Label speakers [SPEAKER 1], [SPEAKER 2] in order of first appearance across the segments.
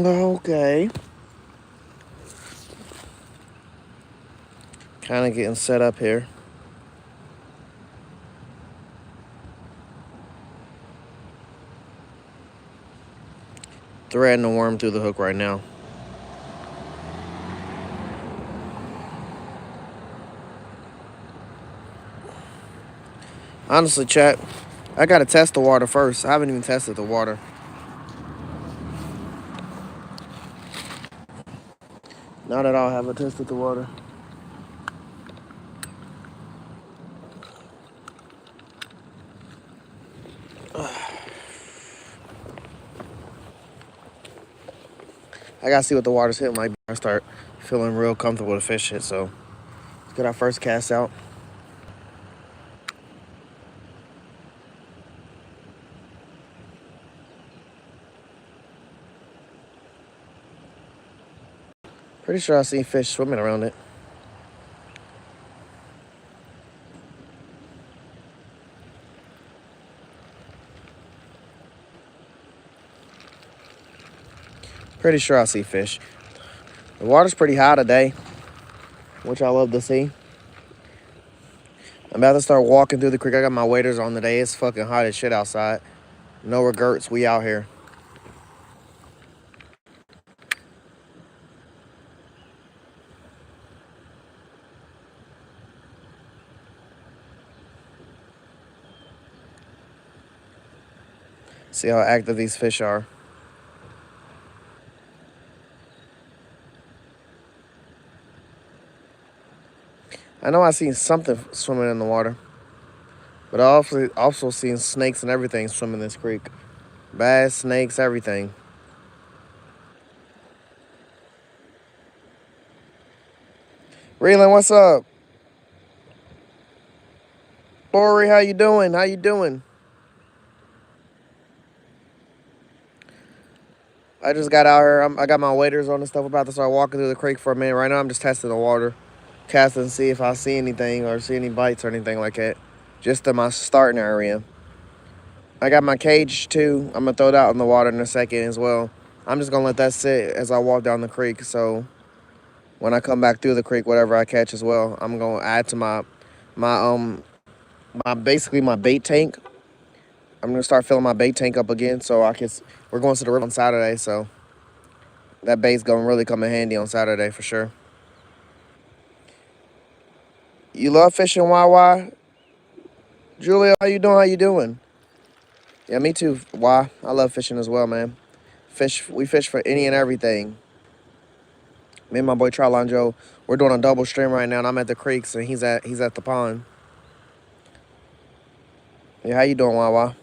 [SPEAKER 1] Okay. Kind of getting set up here. Threading the worm through the hook right now. Honestly, chat, I gotta test the water first. I haven't even tested the water. Not at all, haven't tested the water. I gotta see what the water's hitting like before I start feeling real comfortable to fish it. So let's get our first cast out. Pretty sure I seen fish swimming around it. Pretty sure I see fish. The water's pretty high today, which I love to see. I'm about to start walking through the creek. I got my waders on today. It's fucking hot as shit outside. No regrets. We out here. See how active these fish are. I know I seen something swimming in the water, but I also seen snakes and everything swimming this creek. Bass, snakes, everything. Reeling, what's up? Lori, how you doing? How you doing? I just got out here. I got my waders on and stuff. About to start walking through the creek for a minute. Right now, I'm just testing the water, casting to see if I see anything or see any bites or anything like that. Just in my starting area. I got my cage too. I'm gonna throw it out in the water in a second as well. I'm just gonna let that sit as I walk down the creek. So when I come back through the creek, whatever I catch as well, I'm gonna add to my basically my bait tank. I'm gonna start filling my bait tank up again, so I can. We're going to the river on Saturday, so that bait's gonna really come in handy on Saturday for sure. You love fishing, YY? Julia, how you doing? How you doing? Yeah, me too. Y, I love fishing as well, man. We fish for any and everything. Me and my boy Tralonjo, we're doing a double stream right now, and I'm at the creeks, and he's at the pond. Yeah, how you doing, YY?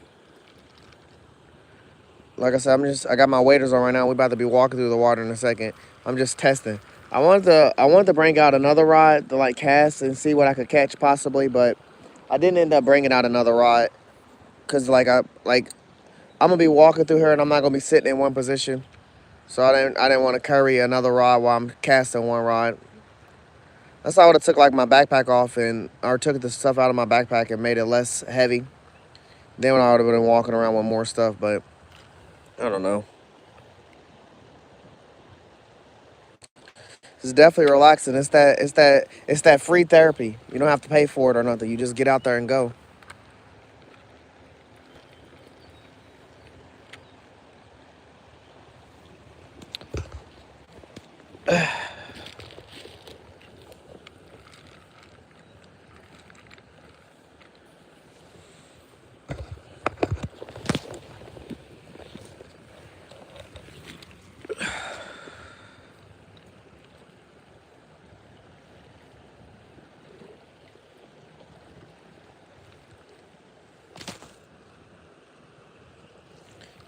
[SPEAKER 1] Like I said, I got my waders on right now. We about to be walking through the water in a second. I'm just testing. I wanted to bring out another rod to like cast and see what I could catch possibly, but I didn't end up bringing out another rod because I'm gonna be walking through here and I'm not gonna be sitting in one position. So I didn't want to carry another rod while I'm casting one rod. That's how I would have took like my backpack off and or took the stuff out of my backpack and made it less heavy. Then I would have been walking around with more stuff, but I don't know. It's definitely relaxing. It's that free therapy. You don't have to pay for it or nothing. You just get out there and go.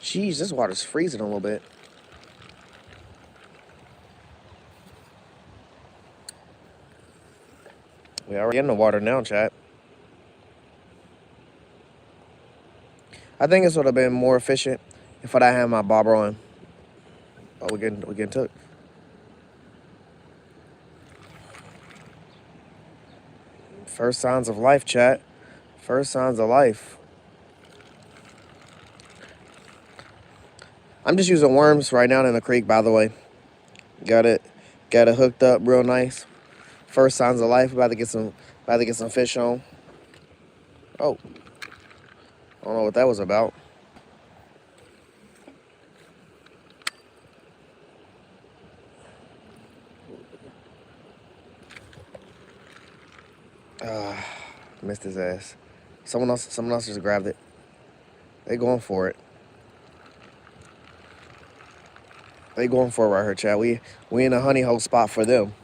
[SPEAKER 1] Jeez, this water's freezing a little bit. We already in the water now, chat. I think this would have been more efficient if I didn't have my bobber on. Oh, we getting took. First signs of life, chat. First signs of life. I'm just using worms right now in the creek, by the way. Got it, got it hooked up real nice. First signs of life. About to get some fish on. Oh, I don't know what that was about. Missed his ass. Someone else just grabbed it. They going for it. They going for it right here, Chad. We in a honey hole spot for them.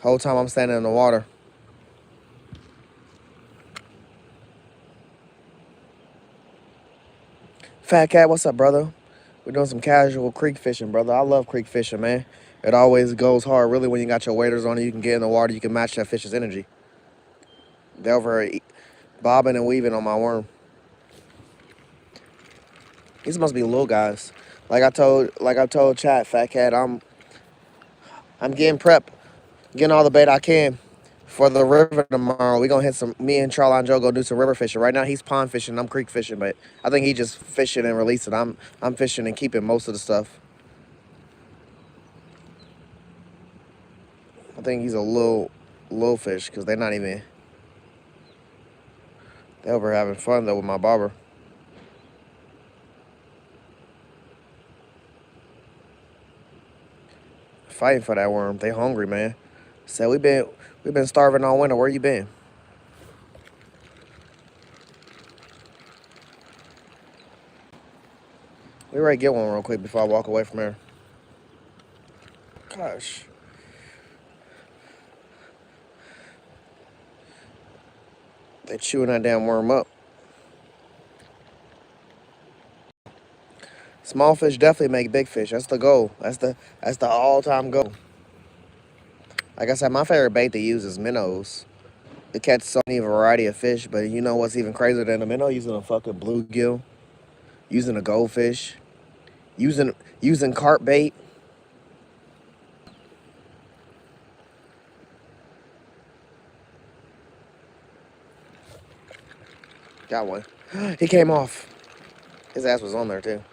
[SPEAKER 1] Whole time I'm standing in the water. Fat Cat, what's up, brother? We're doing some casual creek fishing, brother. I love creek fishing, man. It always goes hard. Really, when you got your waders on, you can get in the water. You can match that fish's energy. They're over here bobbing and weaving on my worm. These must be little guys. Like I told Chat, Fat Cat, I'm getting prep, getting all the bait I can for the river tomorrow. We gonna hit some. Me and Charlie and Joe go do some river fishing. Right now he's pond fishing. I'm creek fishing, but I think he just fishing and releasing. I'm fishing and keeping most of the stuff. I think he's a little fish because they're not even. They over having fun though with my bobber. Fighting for that worm. They hungry, man. Said we've been starving all winter. Where you been? We ready to get one real quick before I walk away from here. Gosh. They chewing that damn worm up. Small fish definitely make big fish. That's the goal. That's the all-time goal. Like I said, my favorite bait to use is minnows. It catch so many variety of fish, but you know what's even crazier than a minnow? Using a fucking bluegill, using a goldfish, using carp bait. Got one. He came off. His ass was on there too.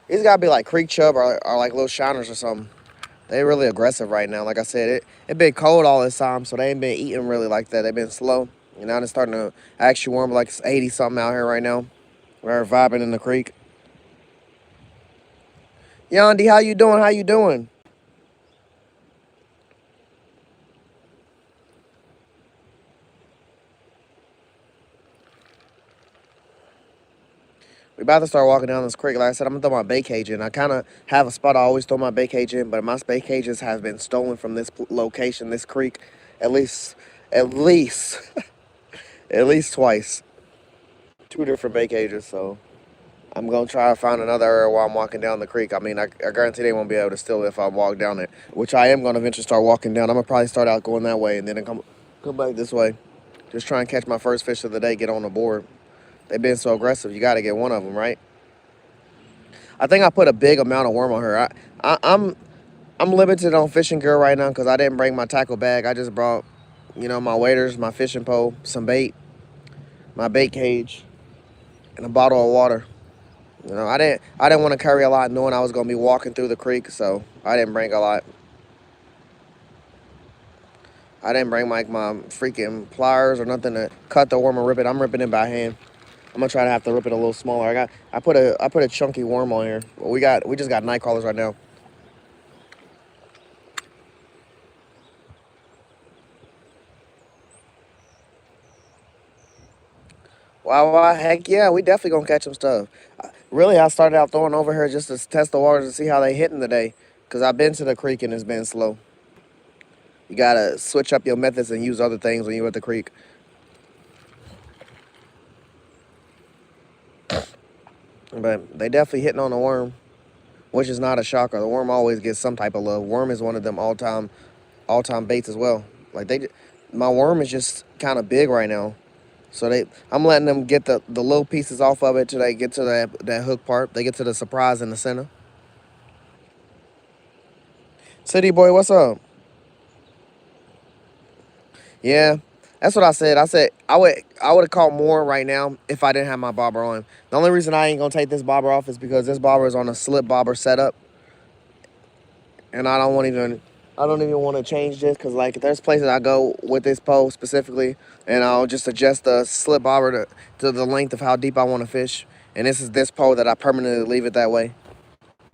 [SPEAKER 1] These gotta be like creek chub or like little shiners or something. They really aggressive right now. Like I said, it been cold all this time, so they ain't been eating really like that. They been slow. You know, it's starting to actually warm like it's 80 something out here right now. We're vibing in the creek. Yandy, how you doing? How you doing? We about to start walking down this creek. Like I said, I'm gonna throw my bait cage in. I kind of have a spot I always throw my bait cage in, but my bait cages have been stolen from this location, this creek, at least, at least, at least twice. Two different bait cages. So I'm gonna try to find another area while I'm walking down the creek. I mean, I guarantee they won't be able to steal it if I walk down it, which I am gonna eventually start walking down. I'm gonna probably start out going that way and then come back this way. Just try and catch my first fish of the day. Get on the board. They've been so aggressive. You got to get one of them, right? I think I put a big amount of worm on her. I'm limited on fishing gear right now because I didn't bring my tackle bag. I just brought, you know, my waders, my fishing pole, some bait, my bait cage, and a bottle of water. You know, I didn't want to carry a lot knowing I was gonna be walking through the creek, so I didn't bring a lot. I didn't bring like my freaking pliers or nothing to cut the worm and rip it. I'm ripping it by hand. I'm gonna try to have to rip it a little smaller. I put a chunky worm on here. We just got night crawlers right now. Wow, heck yeah, we definitely gonna catch some stuff. Really, I started out throwing over here just to test the waters and see how they hitting today. Cause I've been to the creek and it's been slow. You gotta switch up your methods and use other things when you're at the creek. But they definitely hitting on the worm, which is not a shocker. The worm always gets some type of love. Worm is one of them all time baits as well. Like my worm is just kind of big right now. So I'm letting them get the little pieces off of it till they get to that hook part. They get to the surprise in the center. City boy, what's up? Yeah, That's what I said. I would have caught more right now if I didn't have my bobber on. The only reason I ain't gonna take this bobber off is because this bobber is on a slip bobber setup, and I don't even want to change this because like there's places I go with this pole specifically, and I'll just adjust the slip bobber to the length of how deep I want to fish. And this pole that I permanently leave it that way,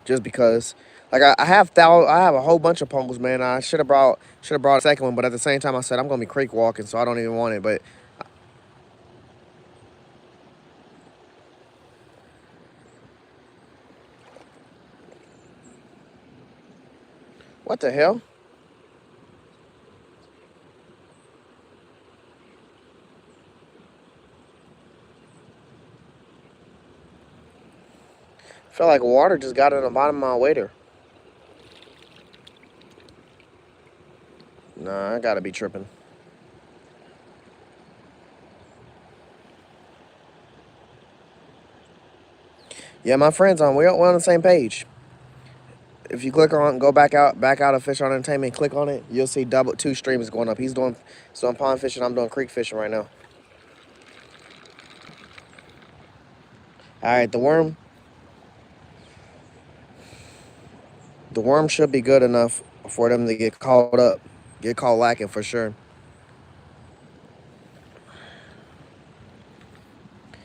[SPEAKER 1] just because. Like I have a whole bunch of poles, man. I should have brought a second one, but at the same time I said I'm gonna be creek walking, so I don't even want it. But what the hell? Felt like water just got in the bottom of my wader. Nah, I gotta be tripping. Yeah, my friends on. We're on the same page. If you click on, go back out of Fish on Entertainment, click on it, you'll see double two streams going up. He's doing pond fishing. I'm doing creek fishing right now. All right, the worm should be good enough for them to get caught lacking for sure.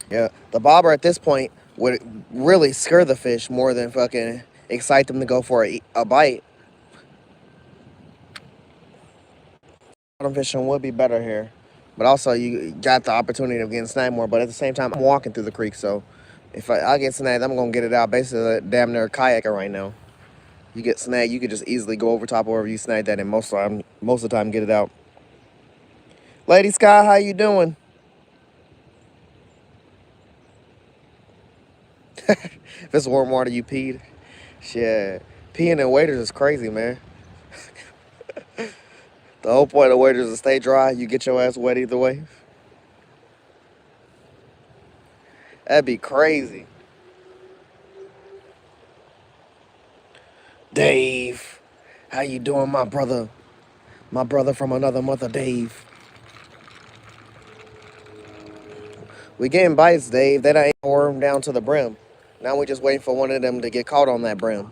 [SPEAKER 1] Yeah, the bobber at this point would really scare the fish more than fucking excite them to go for a bite. Bottom fishing would be better here, but also you got the opportunity of getting snagged more. But at the same time, I'm walking through the creek, so if I get snagged, I'm gonna get it out. Basically, damn near kayaking right now. You get snagged, you could just easily go over top of wherever you snagged that, and most of the time get it out. Lady Sky, how you doing? If it's warm water, you peed. Shit, peeing in waders is crazy, man. The whole point of waders is to stay dry. You get your ass wet either way. That'd be crazy. Dave, how you doing, my brother? My brother from another mother, Dave. We getting bites, Dave. They ain't worm down to the brim. Now we just waiting for one of them to get caught on that brim.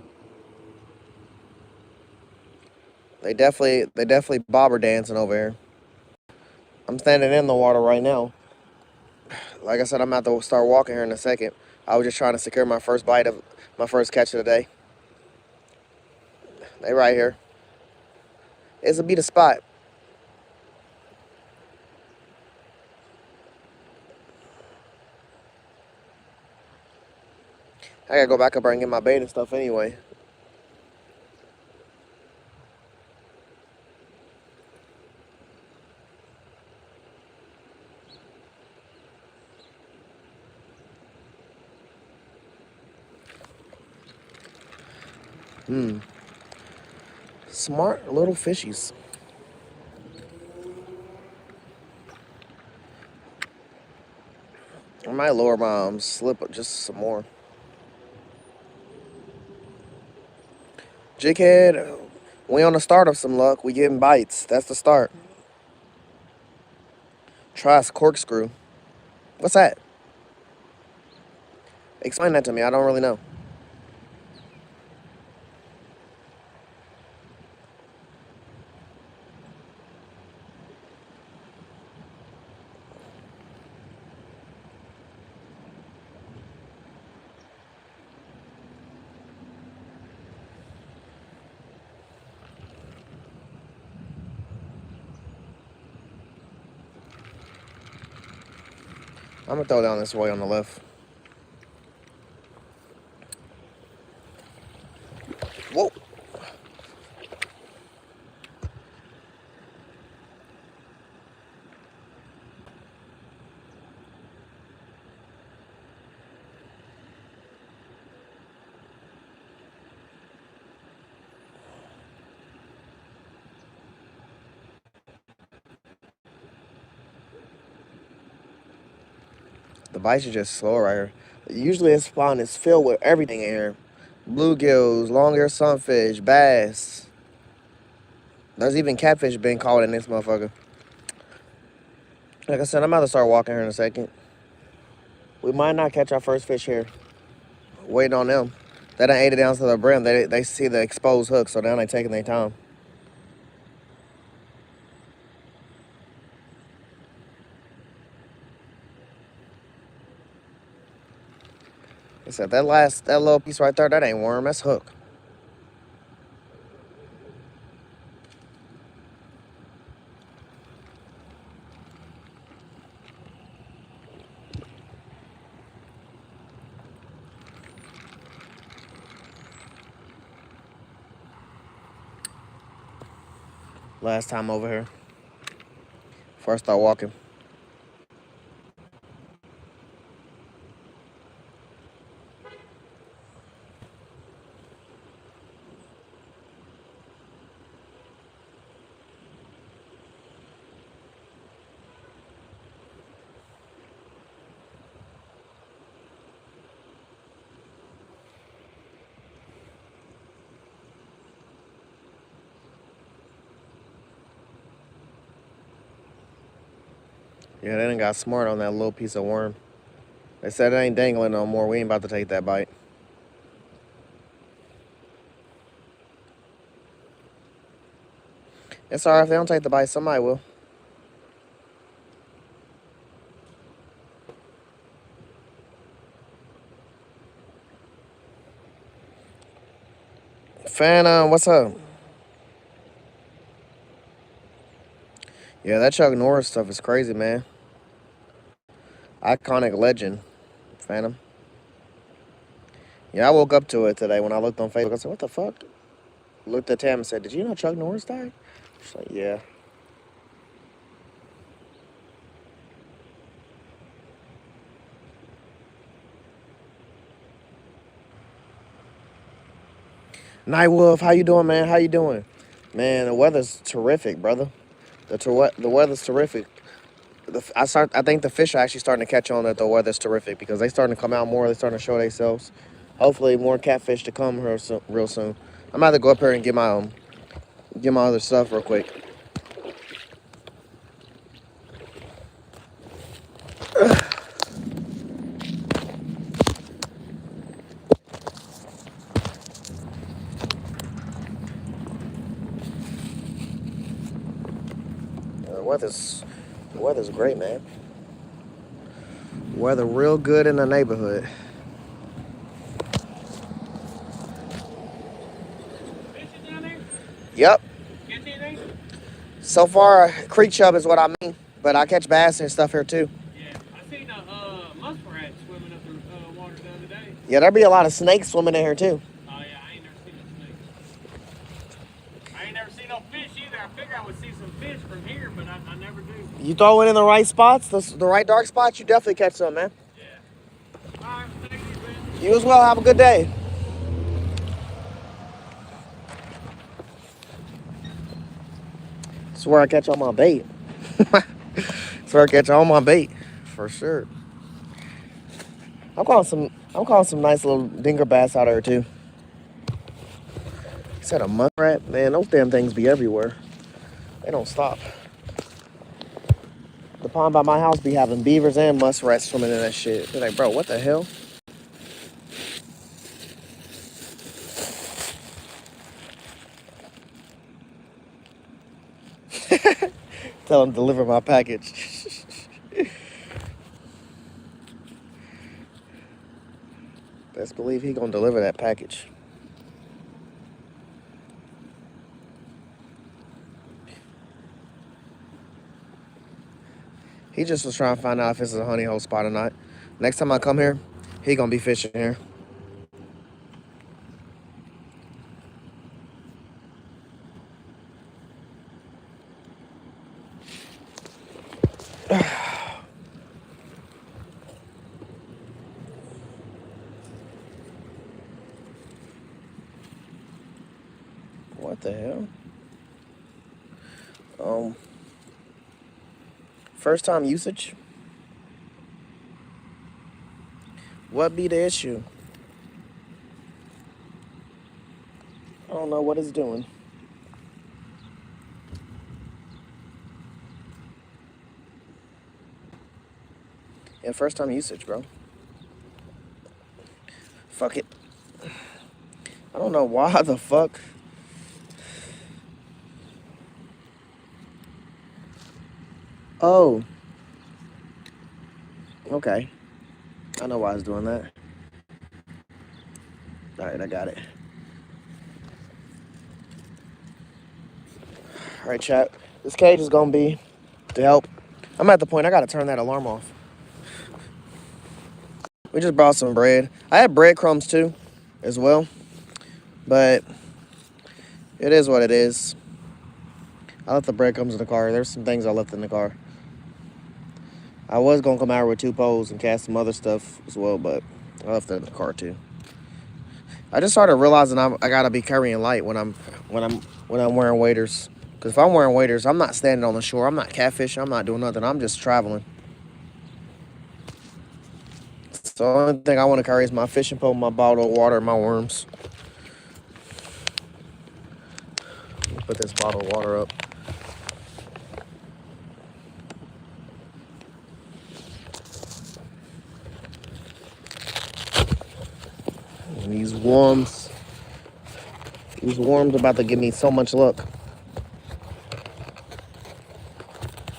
[SPEAKER 1] They definitely bobber dancing over here. I'm standing in the water right now. Like I said, I'm about to start walking here in a second. I was just trying to secure my first catch of the day. They right here. It's a be the spot. I gotta go back up there and get my bait and stuff anyway. Hmm. Smart little fishies. I might lower my slip just some more. Jighead, we on the start of some luck. We getting bites. That's the start. Try a corkscrew. What's that? Explain that to me. I don't really know. I'm gonna throw down this way on the left. Whoa. The bites are just slow right here. Usually this pond is filled with everything in here. Bluegills, long-eared sunfish, bass. There's even catfish being caught in this motherfucker. Like I said, I'm about to start walking here in a second. We might not catch our first fish here. Waiting on them. They done ate it down to the brim. They see the exposed hook, so now they taking their time. They said that little piece right there, that ain't worm, that's hook. Last time over here. Before I start walking. Yeah, they done got smart on that little piece of worm. They said it ain't dangling no more. We ain't about to take that bite. It's alright if they don't take the bite. Somebody will. Fan, what's up? Yeah, that Chuck Norris stuff is crazy, man. Iconic legend. Phantom. Yeah, I woke up to it today when I looked on Facebook. I said, what the fuck? Looked at Tam and said, did you know Chuck Norris died? She's like, yeah. Night Wolf, how you doing, man? How you doing? Man, the weather's terrific, brother. The weather's terrific. I think the fish are actually starting to catch on that the weather's terrific because they starting to come out more. They starting to show themselves. Hopefully, more catfish to come real soon. I'm about to go up here and get my other stuff real quick. The weather's great, man. Weather real good in the neighborhood.
[SPEAKER 2] Fishing down there?
[SPEAKER 1] Yep.
[SPEAKER 2] Catch anything?
[SPEAKER 1] So far, creek chub is what I mean, but I catch bass and stuff here too.
[SPEAKER 2] Yeah, I seen a muskrat swimming up the water the other day.
[SPEAKER 1] Yeah, there be a lot of snakes swimming in here too.
[SPEAKER 2] Oh yeah, I ain't never seen no snakes. I ain't never seen no fish either. I figured I would see some fish from here, but I never do.
[SPEAKER 1] You throw it in the right spots, the right dark spots, you definitely catch some, man.
[SPEAKER 2] Yeah. All right, thank you, man.
[SPEAKER 1] You as well. Have a good day. That's where I catch all my bait. That's where I catch all my bait, for sure. I'm calling some nice little dinger bass out there too. You said a muskrat? Man, those damn things be everywhere. They don't stop. The pond by my house be having beavers and muskrats swimming in that shit. They're like, bro, what the hell? Tell him to deliver my package. Best believe he gonna deliver that package. He just was trying to find out if this is a honey hole spot or not. Next time I come here, he gonna be fishing here. What the hell? First time usage? What be the issue? I don't know what it's doing. Yeah, first time usage, bro. Fuck it. I don't know why the fuck. Oh, okay. I know why I was doing that. All right, I got it. All right, chat. This cage is gonna be to help. I'm at the point I gotta turn that alarm off. We just brought some bread. I had breadcrumbs too, as well. But it is what it is. I left the breadcrumbs in the car. There's some things I left in the car. I was gonna come out with 2 poles and cast some other stuff as well, but I left it in the car too. I just started realizing I gotta be carrying light when I'm wearing waders. Cause if I'm wearing waders, I'm not standing on the shore. I'm not catfishing. I'm not doing nothing. I'm just traveling. So the only thing I want to carry is my fishing pole, my bottle of water, and my worms. Put this bottle of water up. And these worms about to give me so much luck.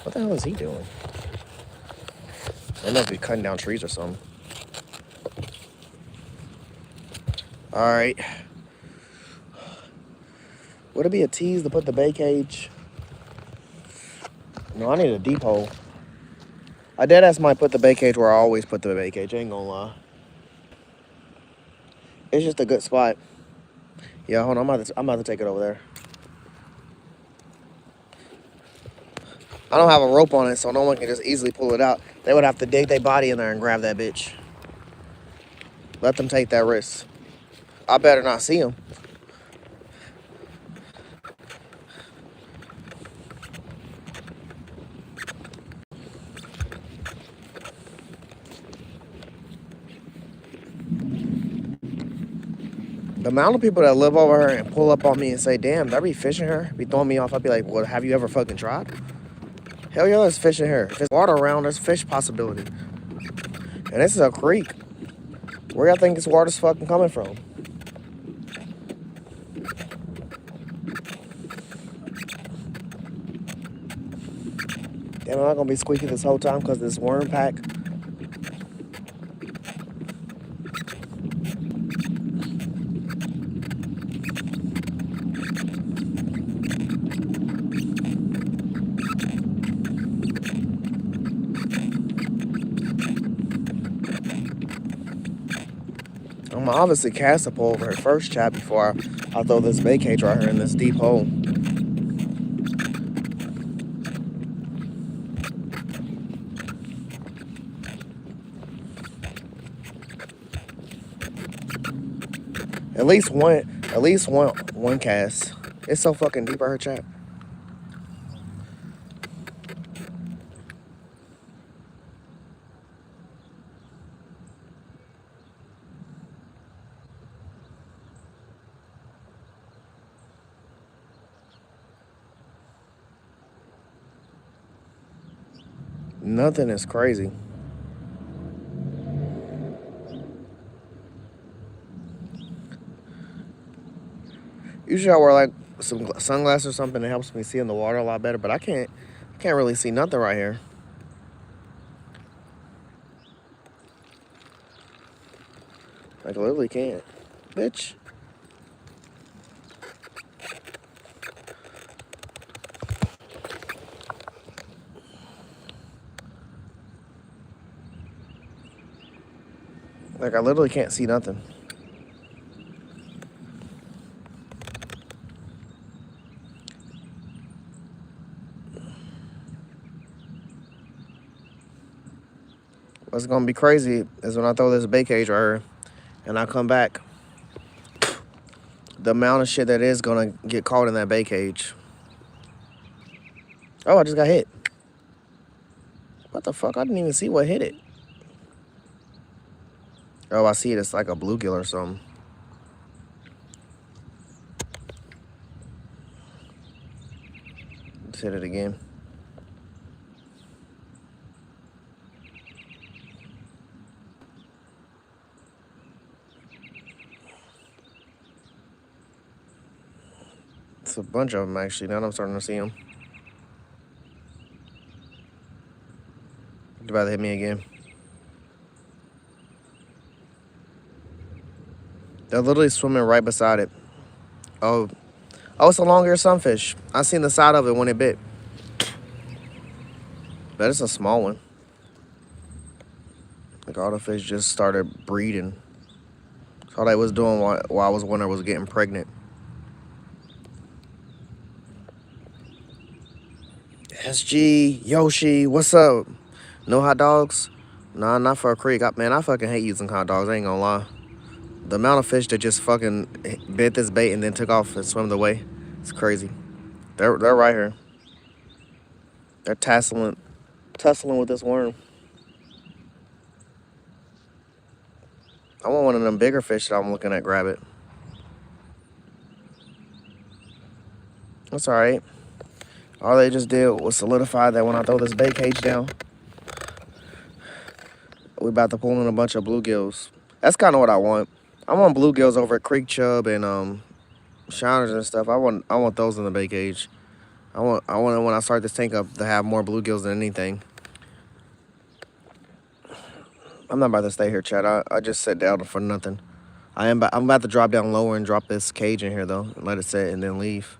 [SPEAKER 1] What the hell is he doing? They must be cutting down trees or something. All right. Would it be a tease to put the bait cage? No, I need a deep hole. I dead ass might put the bait cage where I always put the bait cage. I ain't gonna lie. It's just a good spot. Yeah, hold on. I'm about to take it over there. I don't have a rope on it, so no one can just easily pull it out. They would have to dig their body in there and grab that bitch. Let them take that risk. I better not see them. The amount of people that live over here and pull up on me and say, damn, that be fishing here, be throwing me off, I'd be like, well, have you ever fucking tried? Hell yeah, there's fishing here. If there's water around, there's fish possibility. And this is a creek. Where y'all think this water's fucking coming from? Damn, am I gonna be squeaky this whole time because of this worm pack? I'm gonna obviously cast a pole over her first, chat, before I throw this bait cage right here in this deep hole. At least one cast. It's so fucking deep right here, chat. Nothing is crazy. Usually I wear like some sunglasses or something that helps me see in the water a lot better, but I can't really see nothing right here. Like, I literally can't. Bitch. Like, I literally can't see nothing. What's gonna be crazy is when I throw this bait cage right here and I come back, the amount of shit that is gonna get caught in that bait cage. Oh, I just got hit. What the fuck? I didn't even see what hit it. Oh, I see it. It's like a bluegill or something. Let's hit it again. It's a bunch of them actually. Now I'm starting to see them. You're about to hit me again. They're literally swimming right beside it. Oh, it's a long-eared sunfish. I seen the side of it when it bit. But it's a small one. Like all the fish just started breeding. That's all they was doing while I was wondering was getting pregnant. SG, Yoshi, what's up? No hot dogs? Nah, not for a creek. Man, I fucking hate using hot dogs. I ain't gonna lie. The amount of fish that just fucking bit this bait and then took off and swam away, it's crazy. They're right here. They're tussling with this worm. I want one of them bigger fish that I'm looking at. Grab it. That's all right. All they just did was solidify that when I throw this bait cage down, we about to pull in a bunch of bluegills. That's kind of what I want. I want bluegills over at creek chub and shiners and stuff. I want those in the bait cage. I want when I start this tank up to have more bluegills than anything. I'm not about to stay here, Chad. I just sat down for nothing. I'm about to drop down lower and drop this cage in here though, and let it sit and then leave.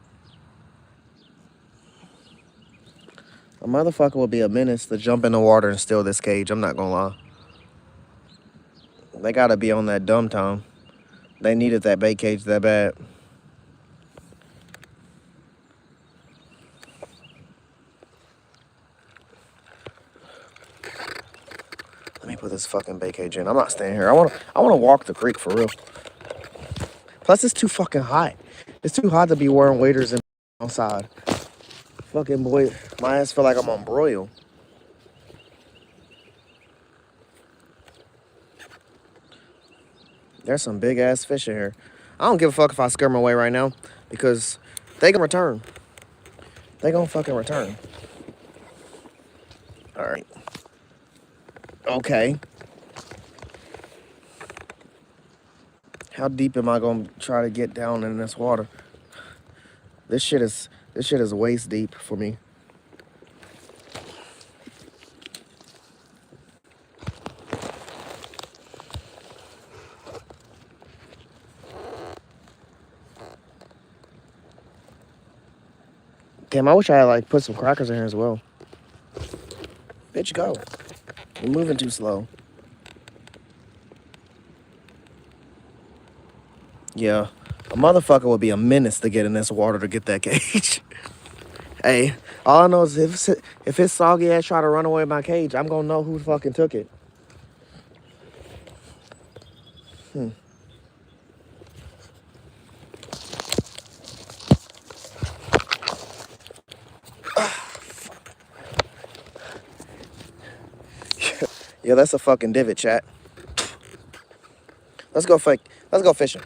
[SPEAKER 1] A motherfucker will be a menace to jump in the water and steal this cage. I'm not gonna lie. They gotta be on that dumb time. They needed that bait cage that bad. Let me put this fucking bait cage in. I'm not staying here. I wanna walk the creek for real. Plus, it's too fucking hot. It's too hot to be wearing waders and outside. Fucking boy, my ass feel like I'm on broil. There's some big ass fish in here. I don't give a fuck if I scare them away right now because they can return. They gonna fucking return. All right. Okay. How deep am I gonna try to get down in this water? This shit is waist deep for me. Damn, I wish I had like put some crackers in here as well. Bitch, go. You're moving too slow. Yeah, a motherfucker would be a menace to get in this water to get that cage. Hey, all I know is if his soggy ass try to run away with my cage, I'm gonna know who fucking took it. Yeah, that's a fucking divot, chat. Let's go fishing.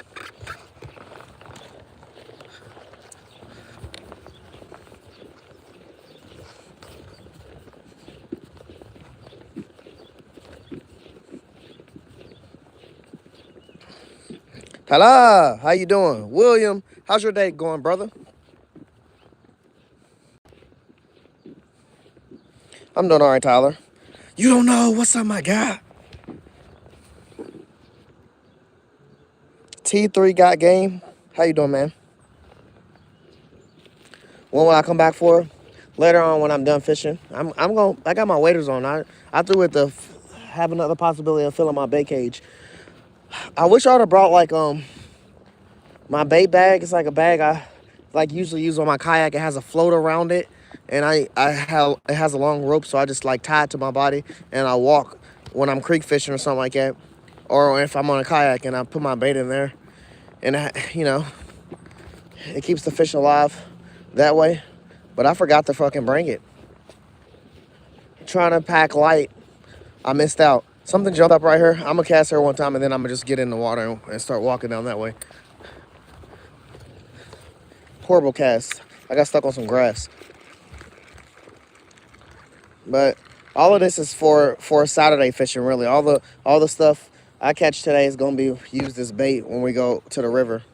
[SPEAKER 1] Hello, how you doing? William, how's your day going, brother? I'm doing all right, Tyler. You don't know what's up, my guy. T3 got game. How you doing, man? When will I come back for? Later on when I'm done fishing. I got my waders on. I threw it to have another possibility of filling my bait cage. I wish I would have brought like my bait bag. It's like a bag I like usually use on my kayak. It has a float around it, and it has a long rope, so I just like tie it to my body and I walk when I'm creek fishing or something like that, or if I'm on a kayak and I put my bait in there, and it keeps the fish alive that way. But I forgot to fucking bring it. Trying to pack light, I missed out. Something jumped up right here. I'm gonna cast her one time and then I'm gonna just get in the water and start walking down that way. Horrible cast. I got stuck on some grass. But all of this is for Saturday fishing, really. All the stuff I catch today is gonna be used as bait when we go to the river.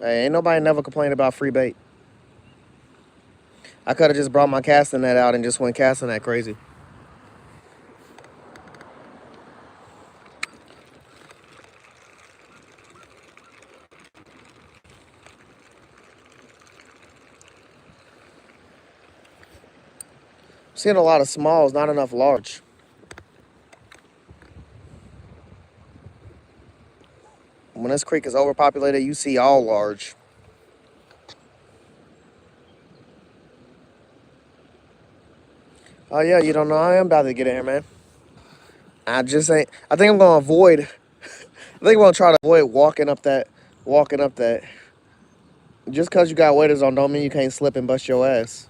[SPEAKER 1] Hey, ain't nobody never complained about free bait. I could have just brought my casting net out and just went casting that crazy. Seeing a lot of smalls, not enough large. When this creek is overpopulated, you see all large. Oh yeah, you don't know I am about to get in here, man. I just ain't. I think I'm gonna avoid. I think I'm gonna try to avoid walking up that. Just cause you got waders on, don't mean you can't slip and bust your ass.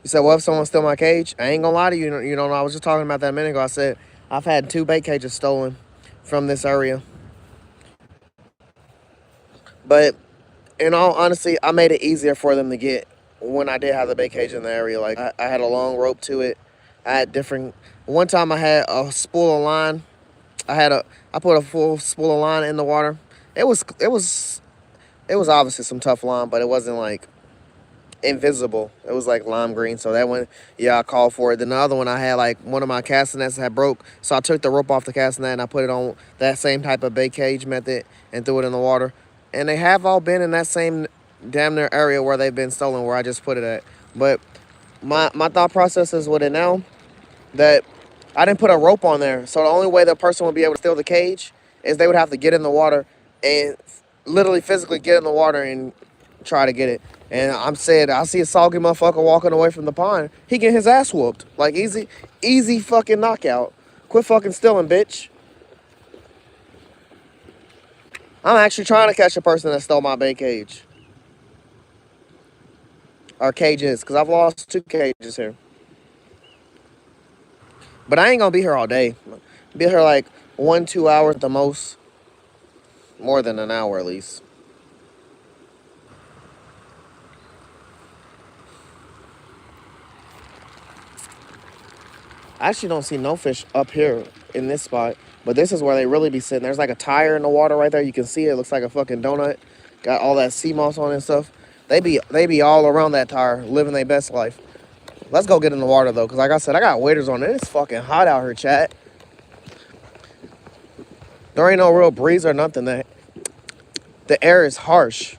[SPEAKER 1] You said, "What if someone steal my cage?" I ain't gonna lie to you. You don't know. I was just talking about that a minute ago. I said I've had 2 bait cages stolen from this area, but in all honesty, I made it easier for them to get when I did have the bait cage in the area. Like I had a long rope to it. I had different. One time I had a spool of line. I put a full spool of line in the water. It was obviously some tough line, but it wasn't like invisible. It was like lime green. So that one, yeah, I called for it. Then the other one, I had like one of my casting nets had broke, so I took the rope off the casting net and I put it on that same type of bait cage method and threw it in the water. And they have all been in that same damn near area where they've been stolen, where I just put it at. But my thought process is with it now that I didn't put a rope on there. So the only way the person would be able to steal the cage is they would have to get in the water and literally physically get in the water and try to get it. And I'm saying, I see a soggy motherfucker walking away from the pond. He get his ass whooped. Like easy fucking knockout. Quit fucking stealing, bitch. I'm actually trying to catch a person that stole my bait cage. Or cages, because I've lost 2 cages here. But I ain't gonna be here all day. Be here like 1-2 hours at the most. More than an hour at least. I actually don't see no fish up here in this spot, but this is where they really be sitting. There's like a tire in the water right there. You can see it. It looks like a fucking donut. Got all that sea moss on it and stuff. They be all around that tire, living their best life. Let's go get in the water though, because like I said, I got waders on it. It's fucking hot out here, chat. There ain't no real breeze or nothing. The air is harsh.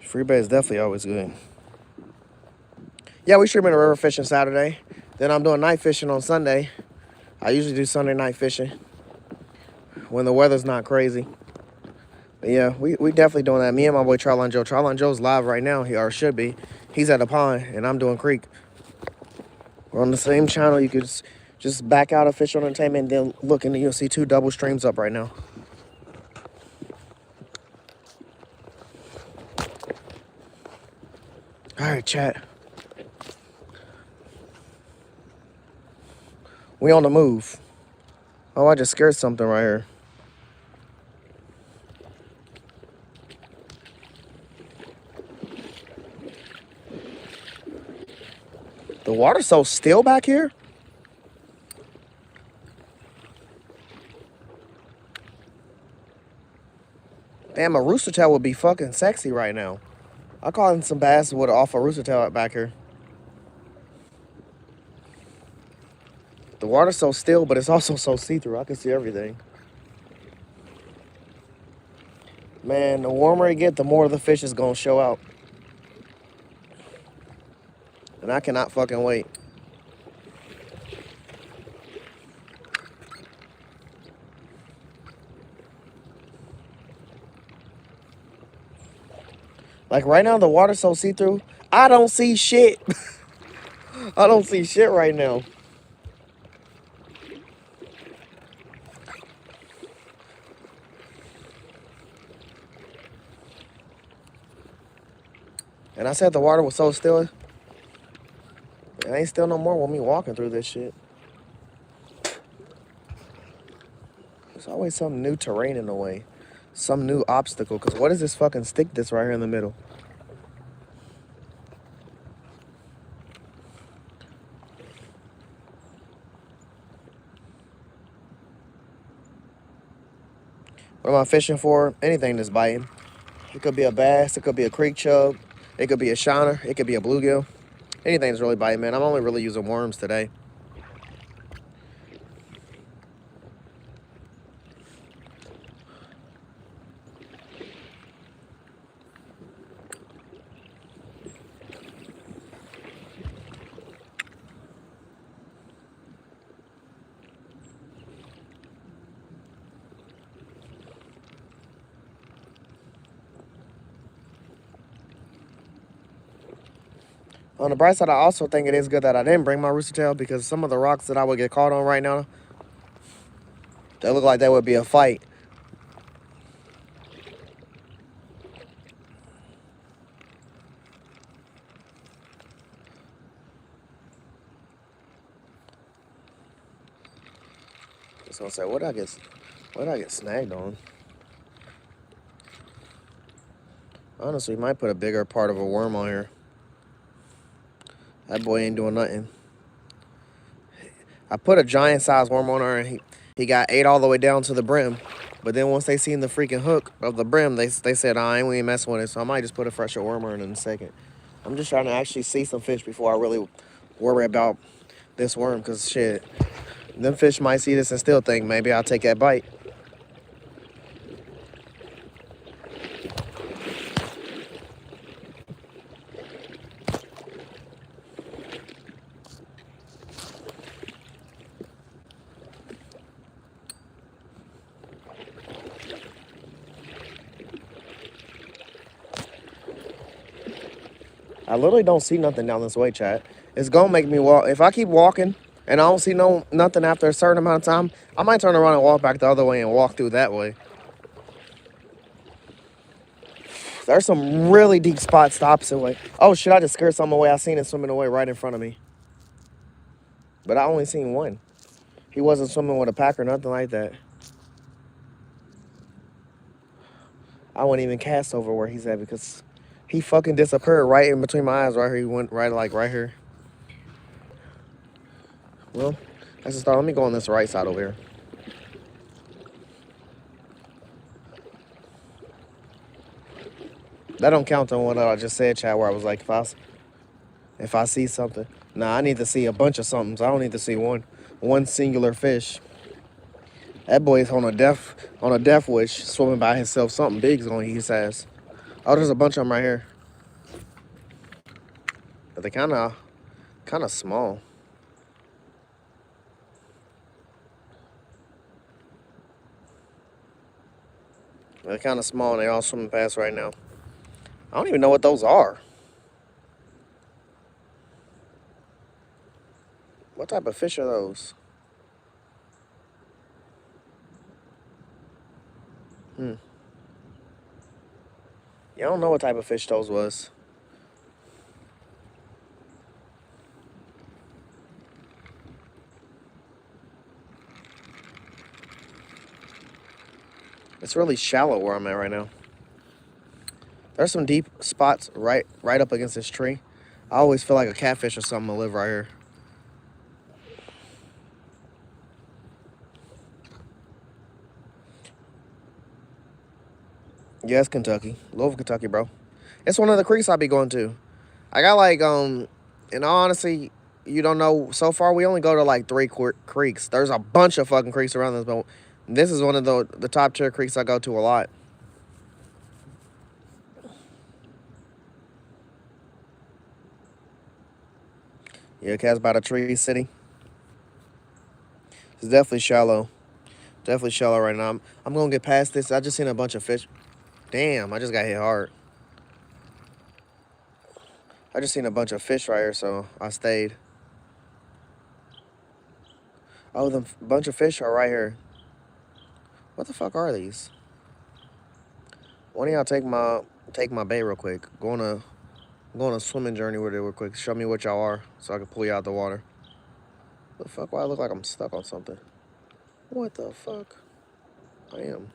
[SPEAKER 1] Free bait is definitely always good. Yeah, we streaming the river fishing Saturday. Then I'm doing night fishing on Sunday. I usually do Sunday night fishing when the weather's not crazy. But yeah, we definitely doing that. Me and my boy Charlon Joe. Charlon Joe's live right now, or should be. He's at the pond, and I'm doing creek. We're on the same channel. You could just back out of Fish on Entertainment and then look, and you'll see 2 double streams up right now. All right, chat. We on the move. Oh, I just scared something right here. The water's so still back here. Damn, a rooster tail would be fucking sexy right now. I caught in some bass with off a rooster tail back here. The water's so still, but it's also so see-through. I can see everything. Man, the warmer it get, the more the fish is gonna show out. And I cannot fucking wait. Like right now, the water's so see-through. I don't see shit. I don't see shit right now. And I said the water was so still. It ain't still no more with me walking through this shit. There's always some new terrain in the way. Some new obstacle. Because what is this fucking stick that's right here in the middle? What am I fishing for? Anything that's biting. It could be a bass. It could be a creek chub. It could be a shiner. It could be a bluegill. Anything that's really biting, man. I'm only really using worms today. On the bright side, I also think it is good that I didn't bring my rooster tail because some of the rocks that I would get caught on right now, they look like they would be a fight. Just gonna say, what did I get snagged on? Honestly, might put a bigger part of a worm on here. That boy ain't doing nothing. I put a giant size worm on her and he got ate all the way down to the brim. But then once they seen the freaking hook of the brim, they said, I ain't messing with it. So I might just put a fresher worm on in a second. I'm just trying to actually see some fish before I really worry about this worm. Because shit, them fish might see this and still think maybe I'll take that bite. I literally don't see nothing down this way, chat. It's gonna make me walk. If I keep walking and I don't see nothing after a certain amount of time, I might turn around and walk back the other way and walk through that way. There's some really deep spots the opposite way. Oh shit, I just scared something away. I seen it swimming away right in front of me. But I only seen one. He wasn't swimming with a pack or nothing like that. I wouldn't even cast over where he's at because he fucking disappeared right in between my eyes right here. He went right like right here. Well, that's the start. Let me go on this right side over here. That don't count on what I just said, chat, where I was like, if I see something. Nah, I need to see a bunch of somethings. I don't need to see one singular fish. That boy's on a death wish, swimming by himself. Something big's gonna eat his ass. Oh, there's a bunch of them right here. But they kind of small. They're kind of small and they're all swimming past right now. I don't even know what those are. What type of fish are those? Yeah, I don't know what type of fish those was. It's really shallow where I'm at right now. There's some deep spots right up against this tree. I always feel like a catfish or something will live right here. Yes, Kentucky. Louisville, Kentucky, bro. It's one of the creeks I be going to. I got like, in all honesty, you don't know, so far we only go to like 3 creeks. There's a bunch of fucking creeks around this, but this is one of the top tier creeks I go to a lot. Yeah, cast by the tree city. It's definitely shallow. Definitely shallow right now. I'm gonna get past this. I just seen a bunch of fish. Damn, I just got hit hard. I just seen a bunch of fish right here, so I stayed. Oh, the bunch of fish are right here. What the fuck are these? Why don't y'all take my bait real quick? Go on a swimming journey with it real quick. Show me what y'all are, so I can pull you out the water. What the fuck? Why I look like I'm stuck on something? What the fuck? I am.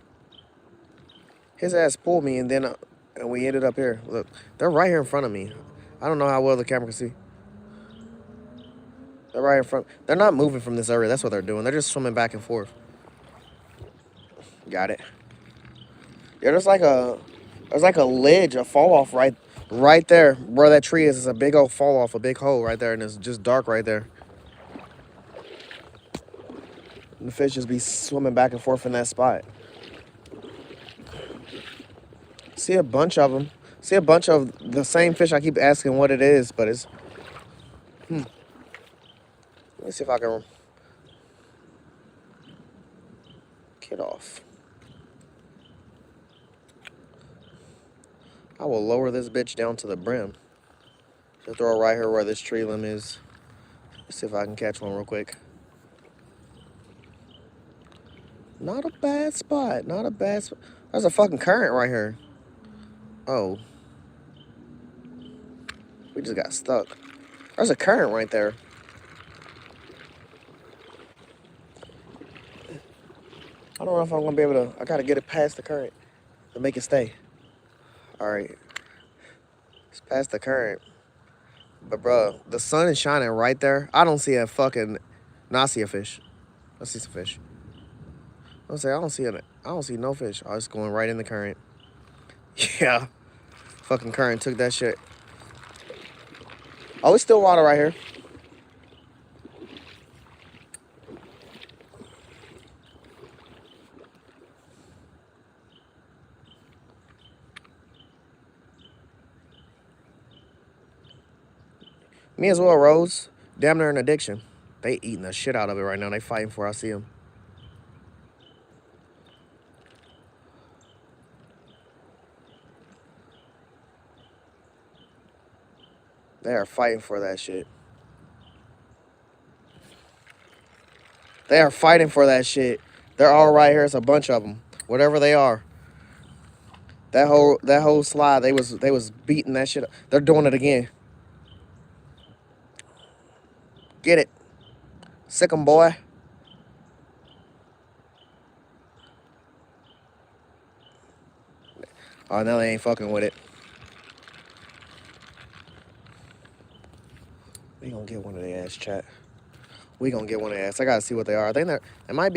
[SPEAKER 1] His ass pulled me, and then and we ended up here. Look, they're right here in front of me. I don't know how well the camera can see. They're right in front. They're not moving from this area. That's what they're doing. They're just swimming back and forth. Got it. Yeah, there's like a ledge, a fall off right there where that tree is. It's a big old fall off, a big hole right there, and it's just dark right there. And the fish just be swimming back and forth in that spot. See a bunch of them. See a bunch of the same fish. I keep asking what it is, but it's. Let me see if I can get off. I will lower this bitch down to the brim. Just throw it right here where this tree limb is. Let's see if I can catch one real quick. Not a bad spot. Not a bad spot. There's a fucking current right here. Oh. We just got stuck. There's a current right there. I don't know if I'm gonna be able to. I gotta get it past the current to make it stay. Alright. It's past the current. But bro, the sun is shining right there. I don't see a fucking. No, I see a fish. I see some fish. I don't see it. I don't see no fish. Oh, it's going right in the current. Yeah. Fucking current took that shit. Oh, it's still water right here. Me as well, Rose. Damn near an addiction. They eating the shit out of it right now. They fighting for it. I see them. They are fighting for that shit. They are fighting for that shit. They're all right here. It's a bunch of them. Whatever they are. That whole slide, they was beating that shit up. They're doing it again. Get it. Sick 'em, boy. Oh, now they ain't fucking with it. We gonna get one of their ass, chat. We gonna get one of their ass. I gotta see what they are. I think they might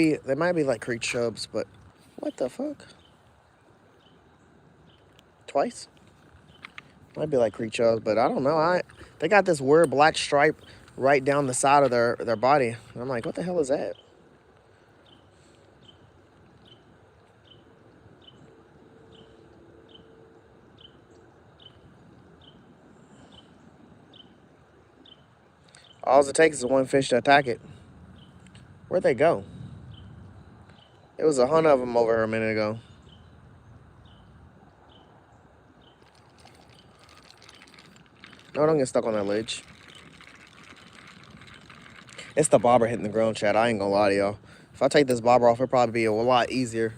[SPEAKER 1] be like creek chubs, but what the fuck? Twice? Might be like creek chubs, but I don't know. They got this weird black stripe right down the side of their body. And I'm like, what the hell is that? All it takes is one fish to attack it. Where'd they go? It was a hunt of them over here a minute ago. No, don't get stuck on that ledge. It's the bobber hitting the ground, chat. I ain't gonna lie to y'all. If I take this bobber off, it'll probably be a lot easier.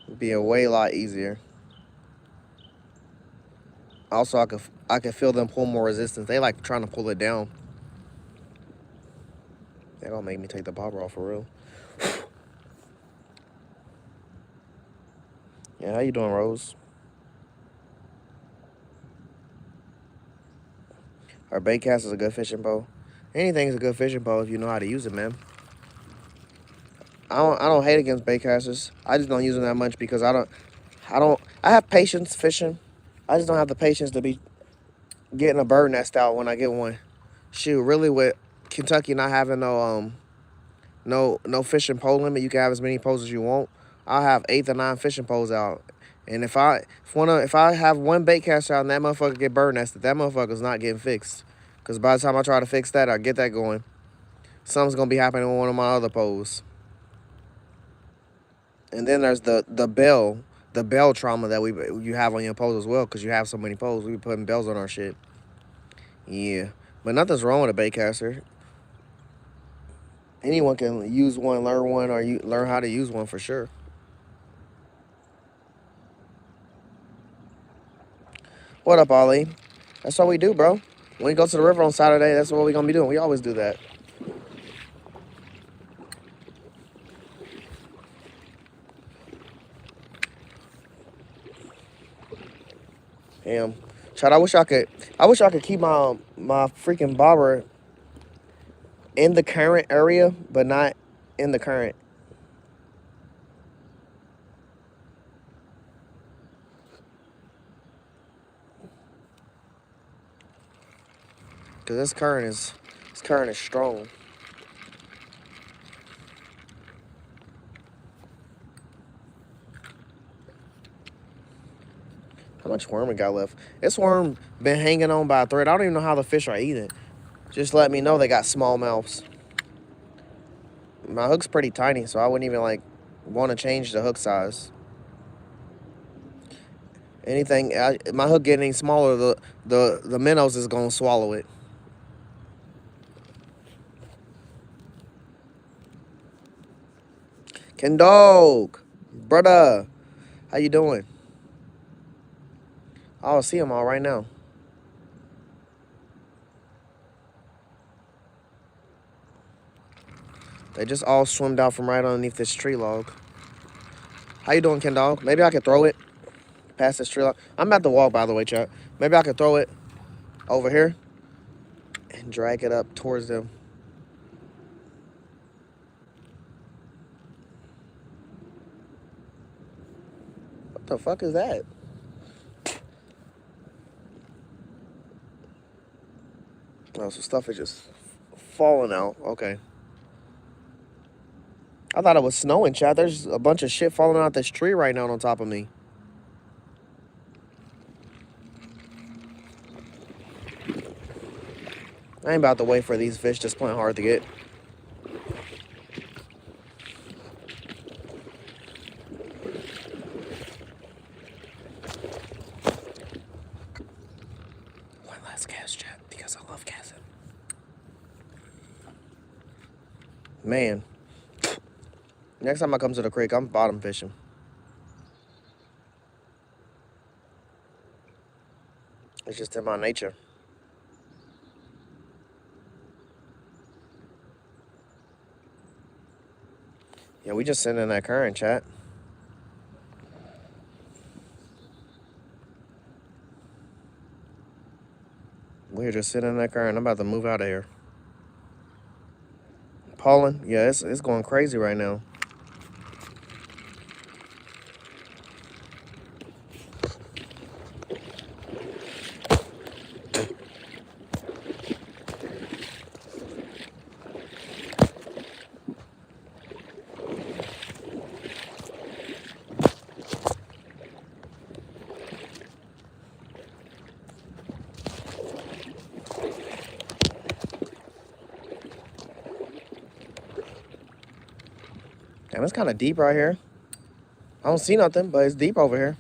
[SPEAKER 1] It'd be a way lot easier. Also, I could feel them pull more resistance. They like trying to pull it down. They gonna make me take the bobber off for real. Yeah, how you doing, Rose? Our bait cast is a good fishing pole. Anything's a good fishing pole if you know how to use it, man. I don't hate against bait casters. I just don't use them that much because I have patience fishing. I just don't have the patience to be getting a bird nest out when I get one. Shoot, really with Kentucky not having no fishing pole limit, you can have as many poles as you want. I'll have 8 or 9 fishing poles out. And if I have one bait caster out and that motherfucker get bird nested, that motherfucker's not getting fixed. Cause by the time I try to fix that, I get that going, something's gonna be happening with one of my other poles. And then there's the bell the bell trauma that you have on your poles as well, because you have so many poles. We be putting bells on our shit. Yeah, but nothing's wrong with a baitcaster. Anyone can use one, learn one, or you learn how to use one for sure. What up, Ali? That's what we do, bro. When we go to the river on Saturday, that's what we gonna be doing. We always do that. Damn. Chad, I wish I could keep my freaking bobber in the current area, but not in the current. Cause this current is strong. How much worm we got left? This worm been hanging on by a thread. I don't even know how the fish are eating. Just let me know they got small mouths. My hook's pretty tiny, so I wouldn't even like want to change the hook size. My hook getting smaller, the minnows is gonna swallow it. Ken Dog, brother, how you doing? I'll see them all right now. They just all swimmed out from right underneath this tree log. How you doing, Ken Dog? Maybe I could throw it past this tree log. I'm about to walk, by the way, Chuck. Maybe I could throw it over here and drag it up towards them. What the fuck is that? Oh, some stuff is just falling out. Okay. I thought it was snowing, Chad. There's a bunch of shit falling out this tree right now on top of me. I ain't about to wait for these fish just plain hard to get. One last cast, Chad, because I love casting. Man. Next time I come to the creek, I'm bottom fishing. It's just in my nature. Yeah, we just sitting in that current, chat. We're just sitting in that current. I'm about to move out of here. Pollen, yeah, it's going crazy right now. Damn, it's kind of deep right here. I don't see nothing, but it's deep over here.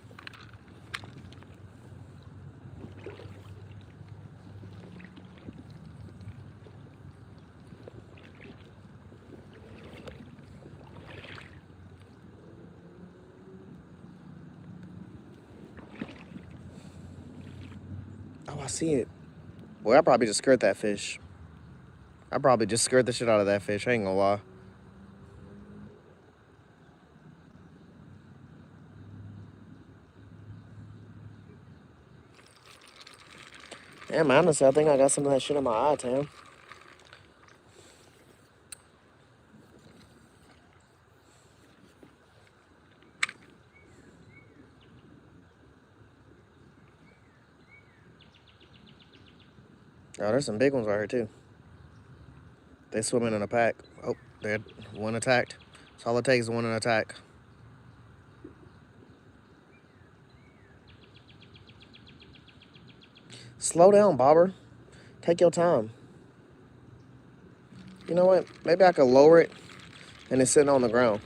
[SPEAKER 1] Oh, I see it. Boy, I probably just scared that fish. I probably just scared the shit out of that fish. I ain't gonna lie. Damn, honestly, I think I got some of that shit in my eye, Tam. Oh, there's some big ones right here, too. They swimming in a pack. Oh, they're one attacked. That's all it takes is one attack. Slow down, Bobber. Take your time. You know what? Maybe I could lower it and it's sitting on the ground.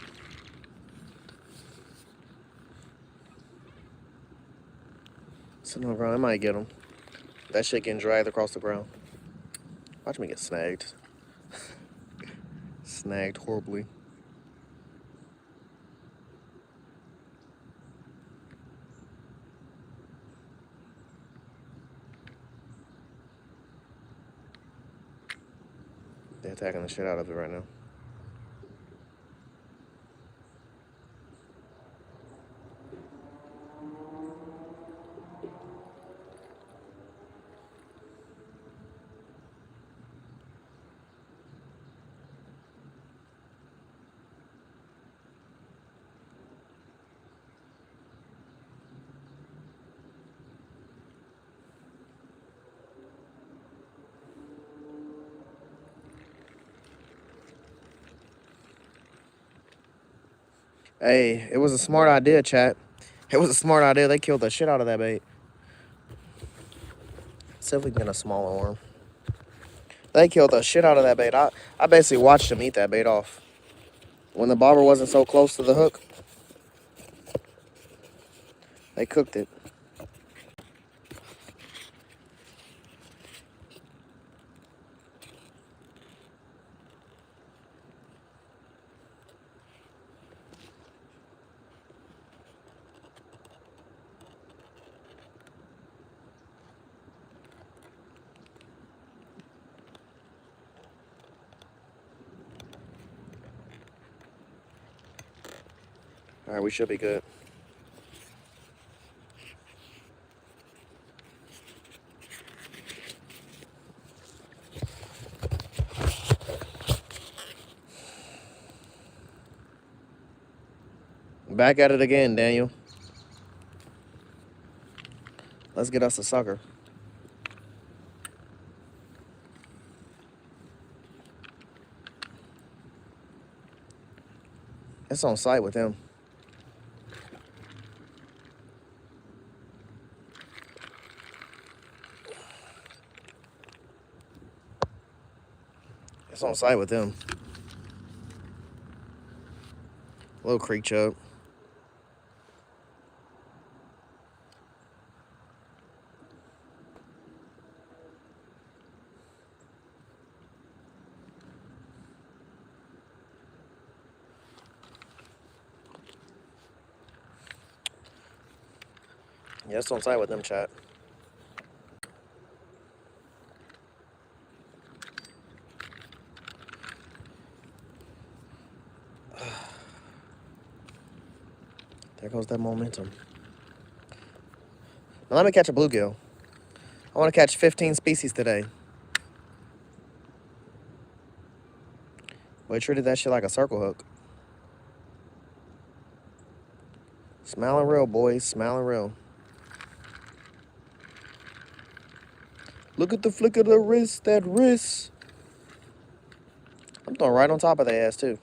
[SPEAKER 1] Sitting on the ground, I might get him. That shit getting dragged across the ground. Watch me get snagged. Snagged horribly. They're attacking the shit out of it right now. Hey, it was a smart idea, chat. It was a smart idea. They killed the shit out of that bait. See if we can get a smaller worm. They killed the shit out of that bait. I basically watched them eat that bait off. When the bobber wasn't so close to the hook, they cooked it. All right, we should be good. Back at it again, Daniel. Let's get us a sucker. It's on site with him. It's on site with him. Little creek chub. Yeah, it's on site with them, chat. There goes that momentum. Now let me catch a bluegill. I want to catch 15 species today. But he treated that shit like a circle hook. Smiling real, boys. Smiling real. Look at the flick of the wrist. That wrist. I'm throwing right on top of their ass, too.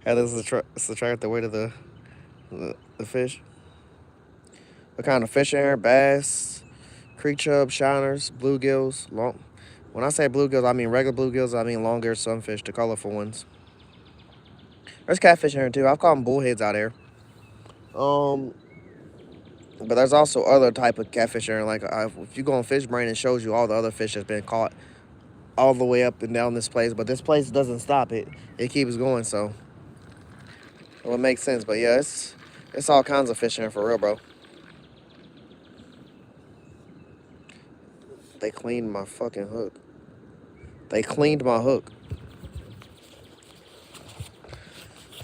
[SPEAKER 1] How does subtract the weight of the fish? What kind of fish in here? Bass, creek chub, shiners, bluegills. Long. When I say bluegills, I mean regular bluegills. I mean long-eared sunfish, the colorful ones. There's catfish in here too. I've caught them bullheads out here. But there's also other type of catfish in here. Like if you go on Fish Brain, it shows you all the other fish that's been caught all the way up and down this place. But this place doesn't stop it. It keeps going, so it would make sense. But yeah, it's all kinds of fish in here for real, bro. They cleaned my fucking hook. They cleaned my hook.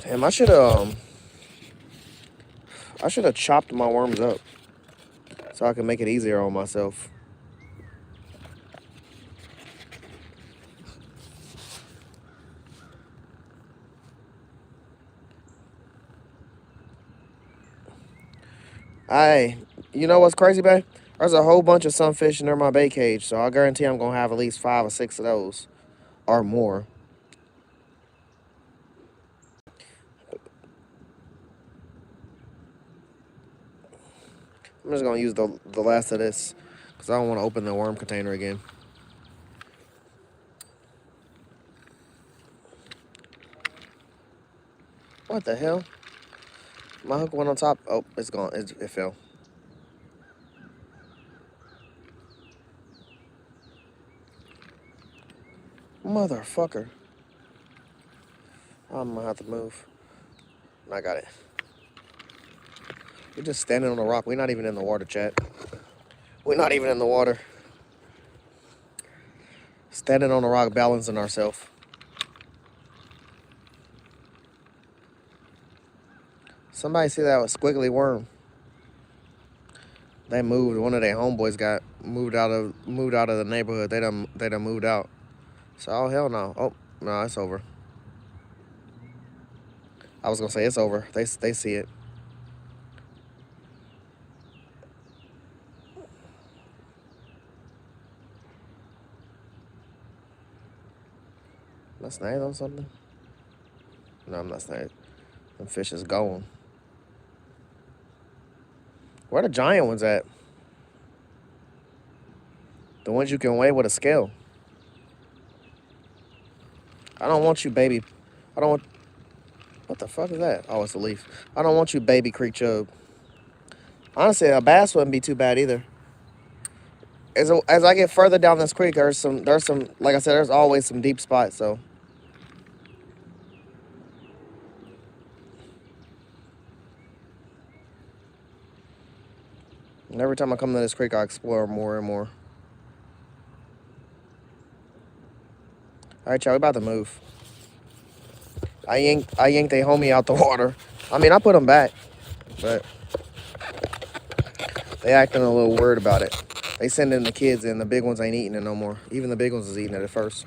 [SPEAKER 1] Damn, I should have chopped my worms up so I can make it easier on myself. You know what's crazy, babe? There's a whole bunch of sunfish near my bait cage, so I guarantee I'm gonna have at least 5 or 6 of those or more. I'm just gonna use the last of this because I don't want to open the worm container again. What the hell? My hook went on top. Oh, it's gone. It fell. Motherfucker. I'm gonna have to move. I got it. We're just standing on a rock. We're not even in the water, chat. We're not even in the water. Standing on a rock, balancing ourselves. Somebody see that squiggly worm? They moved. One of their homeboys got moved out of the neighborhood. They done moved out. So oh hell no. Oh no, it's over. I was gonna say it's over. They see it. Am I snagged on something? No, I'm not snagged. Them fish is going. Where the giant ones at? The ones you can weigh with a scale. I don't want you, baby. I don't want. What the fuck is that? Oh, it's a leaf. I don't want you, baby creek chub. Honestly, a bass wouldn't be too bad either. As I get further down this creek, there's some like I said, there's always some deep spots. So and every time I come to this creek, I explore more and more. All right, y'all, we about to move. I yanked a homie out the water. I mean, I put him back, but they acting a little weird about it. They sending the kids in. The big ones ain't eating it no more. Even the big ones was eating it at first.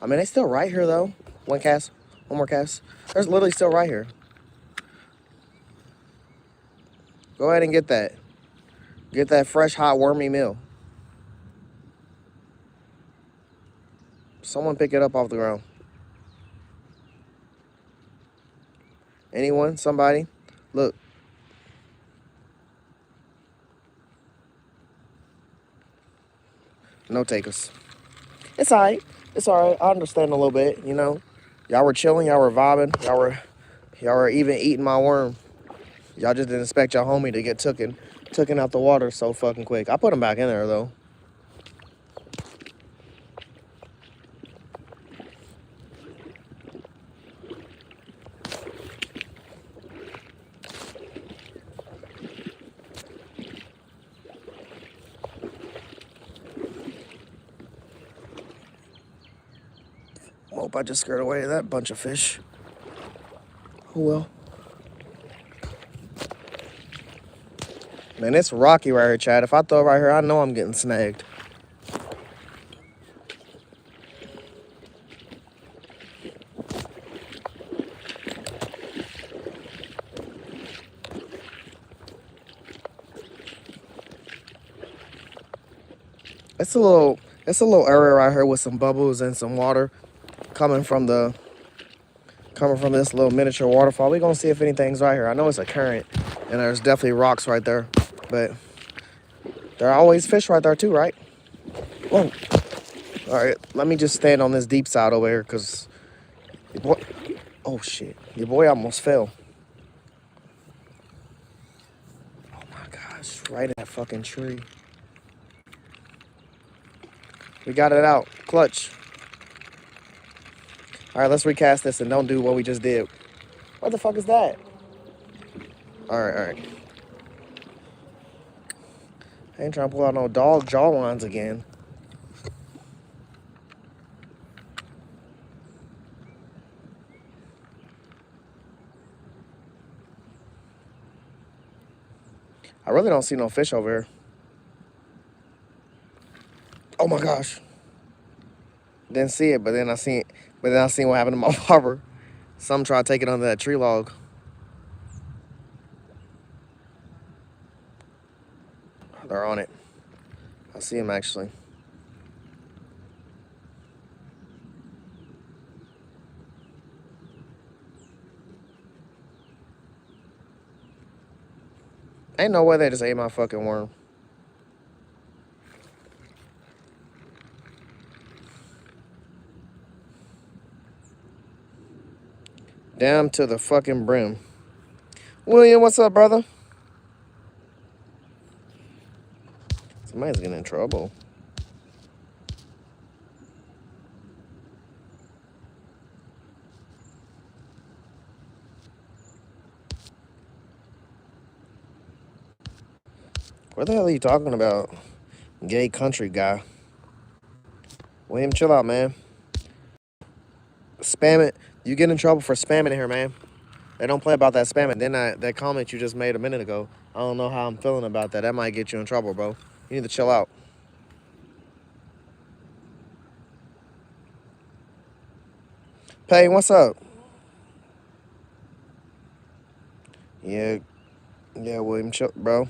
[SPEAKER 1] I mean, they still right here though. One cast, one more cast. There's literally still right here. Go ahead and get that. Get that fresh, hot, wormy meal. Someone pick it up off the ground. Anyone? Somebody? Look. No takers. It's alright. It's alright. I understand a little bit, you know. Y'all were chilling, y'all were vibing, y'all were even eating my worm. Y'all just didn't expect your homie to get taken out the water so fucking quick. I put him back in there though. Hope I just scared away that bunch of fish. Oh well. Man, it's rocky right here, Chad. If I throw it right here, I know I'm getting snagged. It's a little area right here with some bubbles and some water coming from this little miniature waterfall. We're gonna see if anything's right here. I know it's a current and there's definitely rocks right there, but there are always fish right there too, right? Whoa. All right, let me just stand on this deep side over here because oh shit, your boy almost fell. Oh my gosh, right in that fucking tree. We got it out, clutch. All right, let's recast this and don't do what we just did. What the fuck is that? All right. I ain't trying to pull out no dog jaw lines again. I really don't see no fish over here. Oh my gosh. Didn't see it, but then I seen what happened to my barber. Some tried to take it under that tree log. They're on it. I see him actually. Ain't no way they just ate my fucking worm. Down to the fucking brim. William, what's up, brother? Somebody's getting in trouble. What the hell are you talking about? Gay country guy. William, chill out, man. Spam it. You get in trouble for spamming here, man. They don't play about that spamming. Then that comment you just made a minute ago, I don't know how I'm feeling about that. That might get you in trouble, bro. You need to chill out. Pay, what's up? Yeah, yeah, William, chill, bro.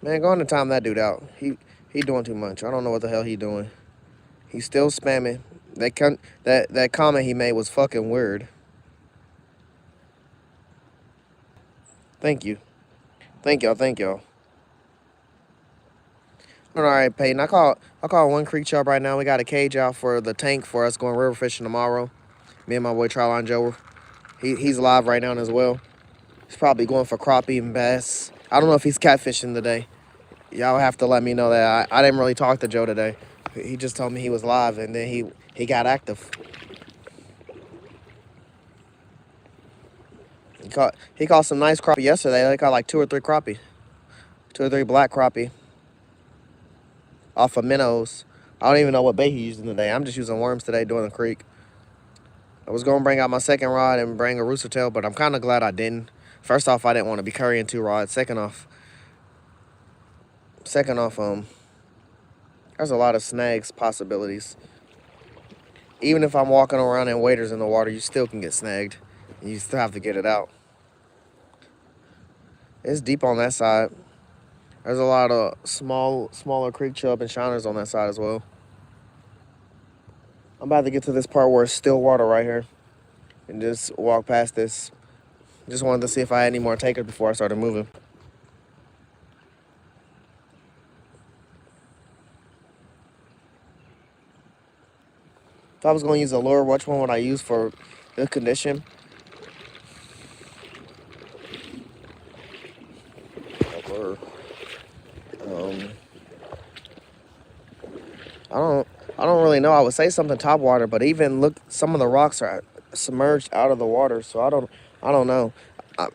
[SPEAKER 1] Man, go on and time that dude out. He doing too much. I don't know what the hell he doing. He's still spamming. That comment he made was fucking weird. Thank you. Thank y'all. Thank y'all. All right, Peyton. I call One Creek Chop right now. We got a cage out for the tank for us going river fishing tomorrow. Me and my boy Tryline Joe. He's live right now as well. He's probably going for crappie and bass. I don't know if he's catfishing today. Y'all have to let me know that. I didn't really talk to Joe today. He just told me he was live and then he got active. He caught some nice crappie yesterday. They caught like 2 or 3 crappie. 2 or 3 black crappie off of minnows. I don't even know what bait he's using today. I'm just using worms today doing the creek. I was going to bring out my second rod and bring a rooster tail, but I'm kind of glad I didn't. First off, I didn't want to be carrying 2 rods. Second off, there's a lot of snags possibilities. Even if I'm walking around in waders in the water, you still can get snagged. You still have to get it out. It's deep on that side. There's a lot of smaller creek chub and shiners on that side as well. I'm about to get to this part where it's still water right here and just walk past this. Just wanted to see if I had any more takers before I started moving. If I was going to use a lure, which one would I use for good condition? A lure. Um, I don't. I don't really know. I would say something top water, but even look, some of the rocks are submerged out of the water, so I don't. I don't know.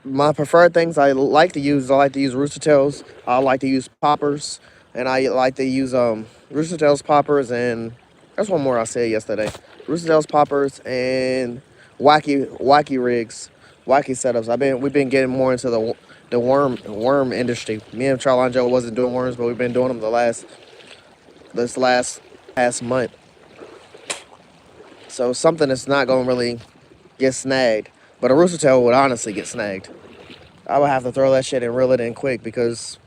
[SPEAKER 1] My preferred things I like to use. I like to use rooster tails. I like to use poppers, and I like to use rooster tails, poppers, and there's one more I said yesterday. Rooster tails, poppers, and wacky rigs, wacky setups. We've been getting more into the worm industry. Me and Charlie Joe wasn't doing worms, but we've been doing them this last past month. So something that's not gonna really get snagged, but a rooster tail would honestly get snagged. I would have to throw that shit and reel it in quick because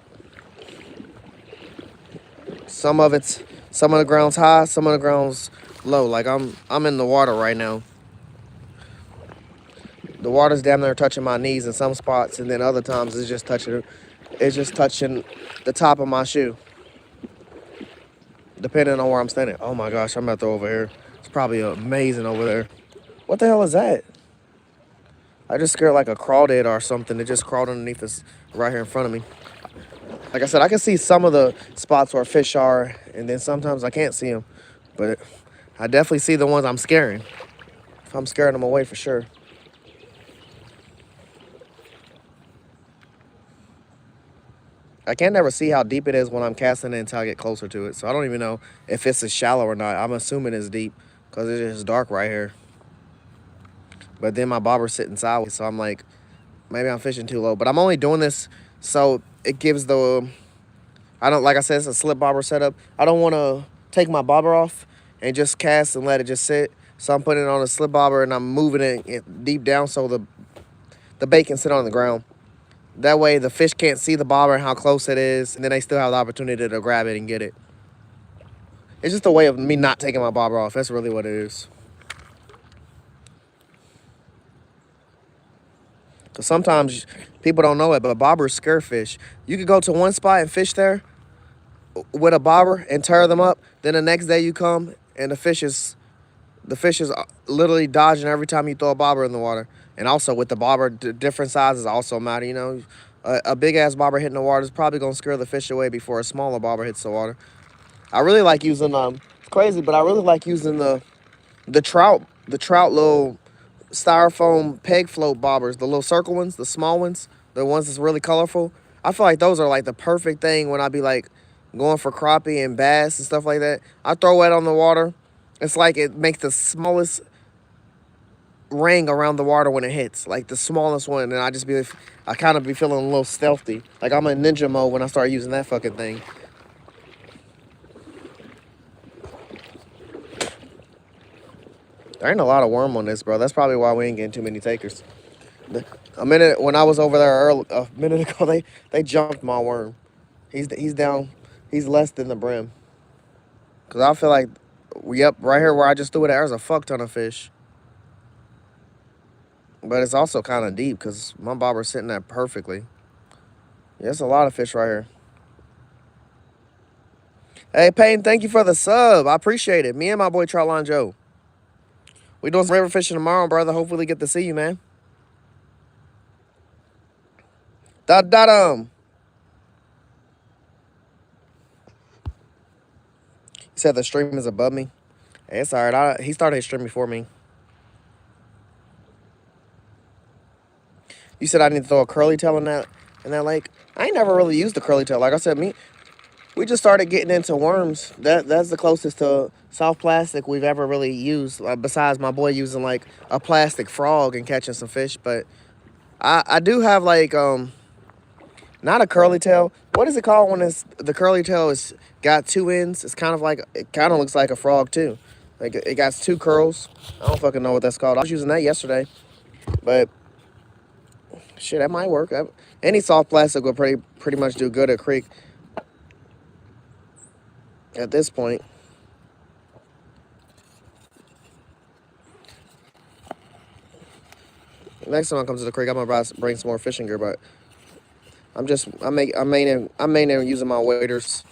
[SPEAKER 1] some of the ground's high, some of the ground's low. Like I'm in the water right now. The water's damn near touching my knees in some spots, and then other times it's just touching the top of my shoe, depending on where I'm standing. Oh my gosh, I'm about to over here. It's probably amazing over there. What the hell is that? I just scared like a crawdad or something. It just crawled underneath us right here in front of me. Like I said, I can see some of the spots where fish are, and then sometimes I can't see them. But I definitely see the ones I'm scaring. If I'm scaring them away for sure. I can't never see how deep it is when I'm casting it until I get closer to it. So I don't even know if it's as shallow or not. I'm assuming it's deep because it's just dark right here. But then my bobber's sitting sideways, so I'm like, maybe I'm fishing too low. But I'm only doing this so it gives I don't, like I said, it's a slip bobber setup. I don't want to take my bobber off and just cast and let it just sit. So I'm putting it on a slip bobber and I'm moving it deep down so the bait can sit on the ground. That way the fish can't see the bobber and how close it is, and then they still have the opportunity to grab it and get it. It's just a way of me not taking my bobber off. That's really what it is. Cause sometimes people don't know it, but bobbers scare fish. You could go to one spot and fish there with a bobber and tear them up. Then the next day you come and the fish is literally dodging every time you throw a bobber in the water. And also with the bobber, different sizes also matter. A big ass bobber hitting the water is probably gonna scare the fish away before a smaller bobber hits the water. I really like using It's crazy, but I really like using the trout little styrofoam peg float bobbers, the little circle ones, the small ones, the ones that's really colorful. I feel like those are like the perfect thing when I be like going for crappie and bass and stuff like that. I throw it on the water. It's like it makes the smallest ring around the water when it hits, like the smallest one, and I kind of be feeling a little stealthy, like I'm in ninja mode when I start using that fucking thing. There ain't a lot of worm on this, bro. That's probably why we ain't getting too many takers. A minute when I was over there a minute ago, they jumped my worm. He's down. He's less than the brim. Cause I feel like, yep, right here where I just threw it, there's a fuck ton of fish. But it's also kind of deep because my bobber's sitting there perfectly. Yeah, there's a lot of fish right here. Hey, Payne, thank you for the sub. I appreciate it. Me and my boy Troutline Joe. We doing some river fishing tomorrow, brother. Hopefully get to see you, man. Dot dot He said the stream is above me. Hey, it's all right. He started his stream before me. You said I need to throw a curly tail in that lake. I ain't never really used the curly tail. Like I said, we just started getting into worms. That's the closest to soft plastic we've ever really used. Besides my boy using like a plastic frog and catching some fish. But I do have like not a curly tail. What is it called when the curly tail is got two ends? It's kind of like it kind of looks like a frog too. Like it got two curls. I don't fucking know what that's called. I was using that yesterday, but shit, that might work. Any soft plastic will pretty much do good at creek at this point. Next time I come to the creek, I'm gonna bring some more fishing gear, but I'm mainly using my waders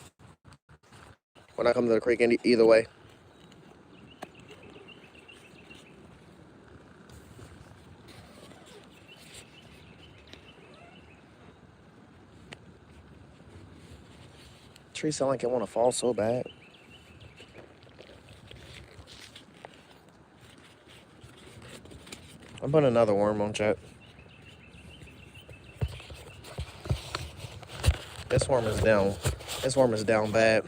[SPEAKER 1] when I come to the creek. Either way, tree sound like it want to fall so bad. I'm putting another worm on chat. This worm is down. This worm is down bad.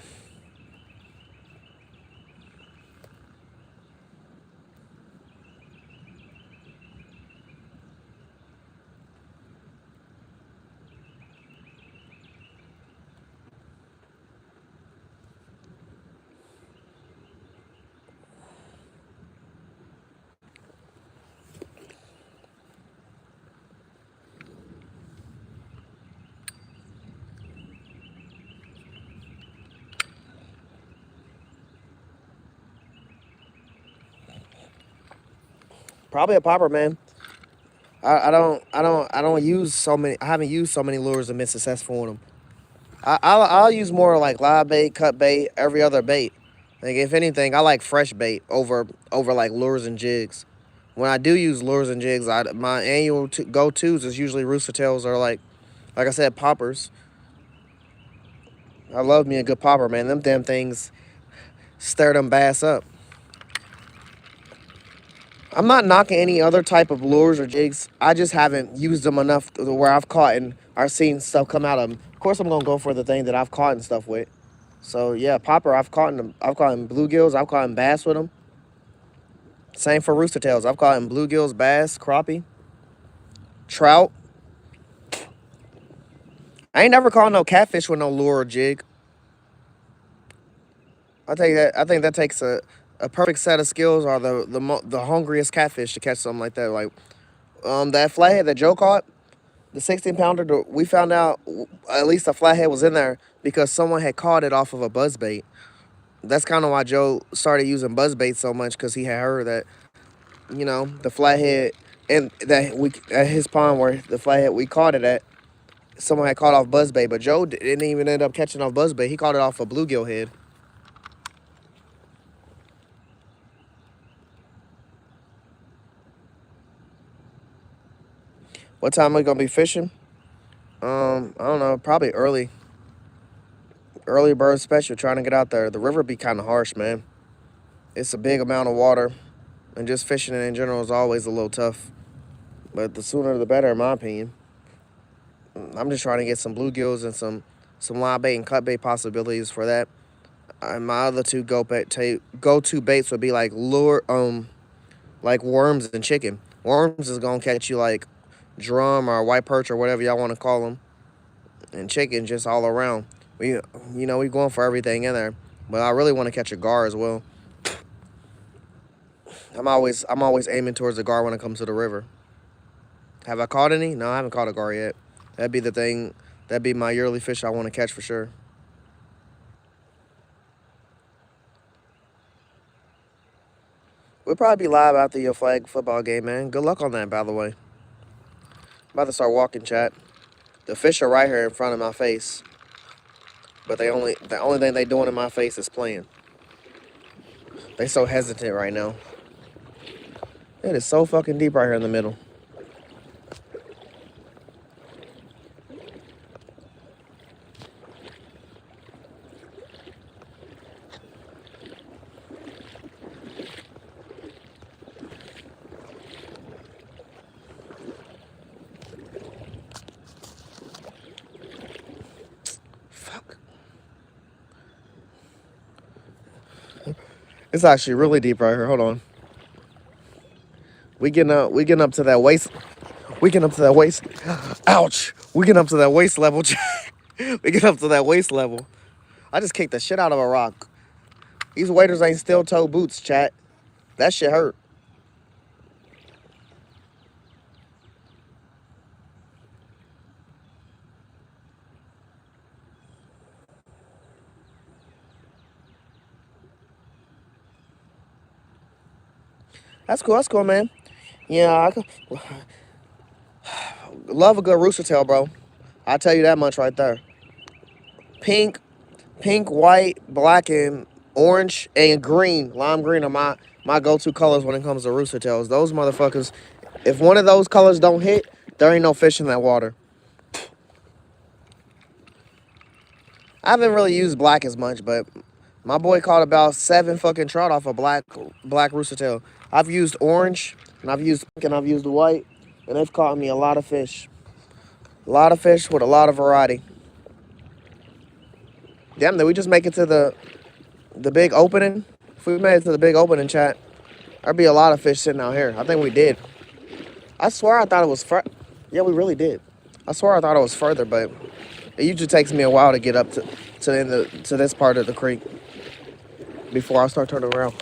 [SPEAKER 1] Probably a popper, man. I don't use so many. I haven't used so many lures and been successful with them. I'll use more like live bait, cut bait, every other bait. Like if anything, I like fresh bait over like lures and jigs. When I do use lures and jigs, my annual go tos is usually rooster tails or like I said, poppers. I love me a good popper, man. Them damn things stir them bass up. I'm not knocking any other type of lures or jigs. I just haven't used them enough to where I've caught and are seeing stuff come out of them. Of course, I'm gonna go for the thing that I've caught and stuff with. So yeah, popper. I've caught in bluegills. I've caught in bass with them. Same for rooster tails. I've caught in bluegills, bass, crappie, trout. I ain't never caught no catfish with no lure or jig. I think that takes a perfect set of skills or the hungriest catfish to catch something like that. Like that flathead that Joe caught, the 16 pounder. We found out at least a flathead was in there because someone had caught it off of a buzz bait. That's kind of why Joe started using buzz bait so much because he had heard that the flathead And that we at his pond where the flathead we caught it at, someone had caught off buzzbait, but Joe didn't even end up catching off buzzbait. He caught it off a bluegill head. What time are we gonna be fishing? I don't know, probably early bird special. Trying to get out there. The river be kind of harsh, man. It's a big amount of water, and just fishing in general is always a little tough. But the sooner the better, in my opinion. I'm just trying to get some bluegills and some live bait and cut bait possibilities for that. And my other two go-to baits would be like like worms and chicken. Worms is gonna catch you like drum or white perch or whatever y'all want to call them, and chicken just all around. We going for everything in there, but I really want to catch a gar as well. I'm always aiming towards the gar when it comes to the river. Have I caught any? No, I haven't caught a gar yet. That'd be the thing. That'd be my yearly fish I want to catch for sure. We'll probably be live after your flag football game, man. Good luck on that, by the way. I'm about to start walking, chat. The fish are right here in front of my face, but the only thing they doing in my face is playing. They so hesitant right now. It is so fucking deep right here in the middle. Fuck. It's actually really deep right here. Hold on. We getting up to that waist. We getting up to that waist. Ouch. We getting up to that waist level. We get up to that waist level. I just kicked the shit out of a rock. These waders ain't steel toe boots, chat. That shit hurt. That's cool. That's cool, man. Yeah, love a good rooster tail, bro. I'll tell you that much right there. Pink, pink, white, black, and orange, and green. Lime green are my go-to colors when it comes to rooster tails. Those motherfuckers, if one of those colors don't hit, there ain't no fish in that water. I haven't really used black as much, but my boy caught about 7 fucking trout off a black rooster tail. I've used orange, and I've used pink, and I've used white, and they've caught me a lot of fish. A lot of fish with a lot of variety. Damn, did we just make it to the big opening? If we made it to the big opening, chat, there'd be a lot of fish sitting out here. I think we did. I swear I thought it was yeah, we really did. I swear I thought it was further, but it usually takes me a while to get up to this part of the creek before I start turning around.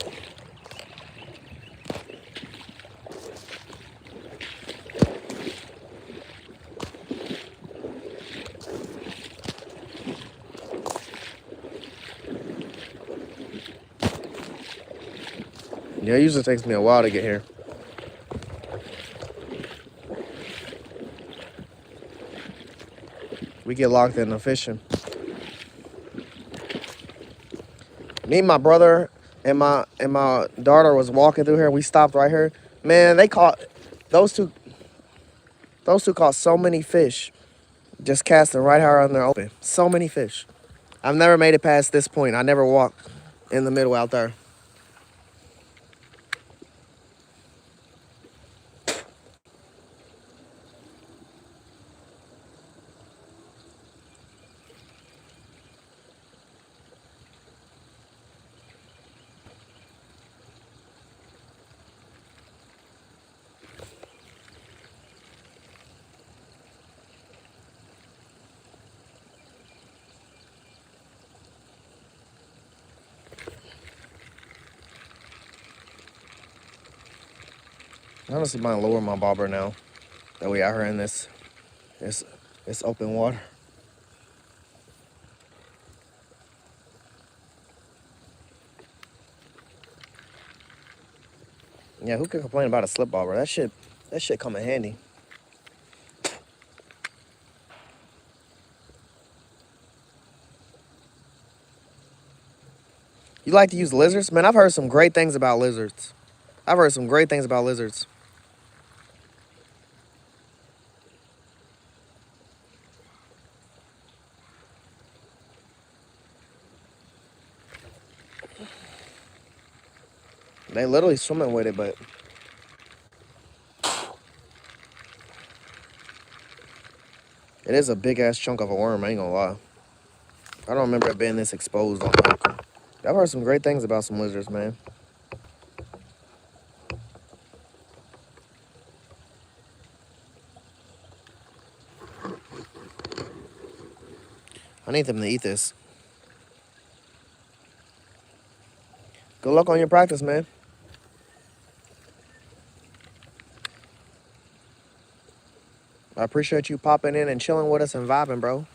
[SPEAKER 1] Yeah, it usually takes me a while to get here. We get locked in the fishing. Me, my brother, and my daughter was walking through here. We stopped right here. Man, they caught those two. Those two caught so many fish, just casting right here on their open. So many fish. I've never made it past this point. I never walked in the middle out there. I honestly might lower my bobber now. That we out here in this open water. Yeah, who can complain about a slip bobber? That shit That shit come in handy. You like to use lizards? Man, I've heard some great things about lizards. I've heard some great things about lizards. They literally swimming with it, but it is a big ass chunk of a worm, I ain't gonna lie. I don't remember it being this exposed on Malcolm. I've heard some great things about some lizards, man. I need them to eat this. Good luck on your practice, man. I appreciate you popping in and chilling with us and vibing, bro.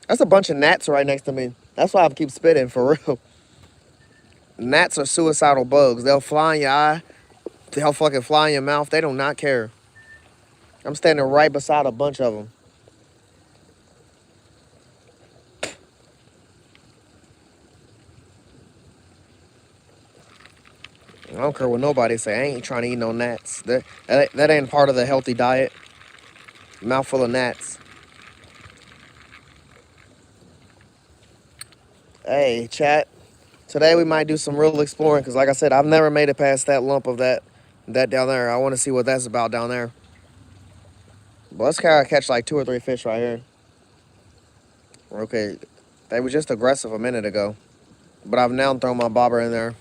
[SPEAKER 1] That's a bunch of gnats right next to me. That's why I keep spitting, for real. Gnats are suicidal bugs. They'll fly in your eye. They'll fucking fly in your mouth. They do not care. I'm standing right beside a bunch of them. I don't care what nobody say. I ain't trying to eat no gnats. That ain't part of the healthy diet. Mouthful of gnats. Hey, chat. Today we might do some real exploring because, like I said, I've never made it past that lump of that down there. I want to see what that's about down there. But let's catch like 2 or 3 fish right here. Okay, they were just aggressive a minute ago, but I've now thrown my bobber in there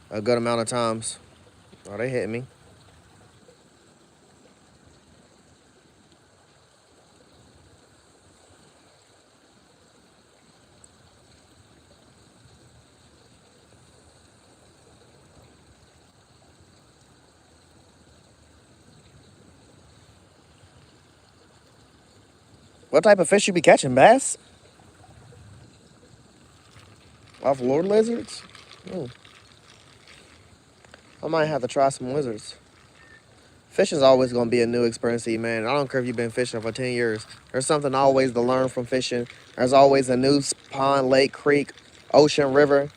[SPEAKER 1] a good amount of times. Oh, they hitting me. What type of fish you be catching, bass? Off lord lizards? Hmm. I might have to try some lizards. Fishing's always going to be a new experience to you, man. I don't care if you've been fishing for 10 years. There's something always to learn from fishing. There's always a new pond, lake, creek, ocean, river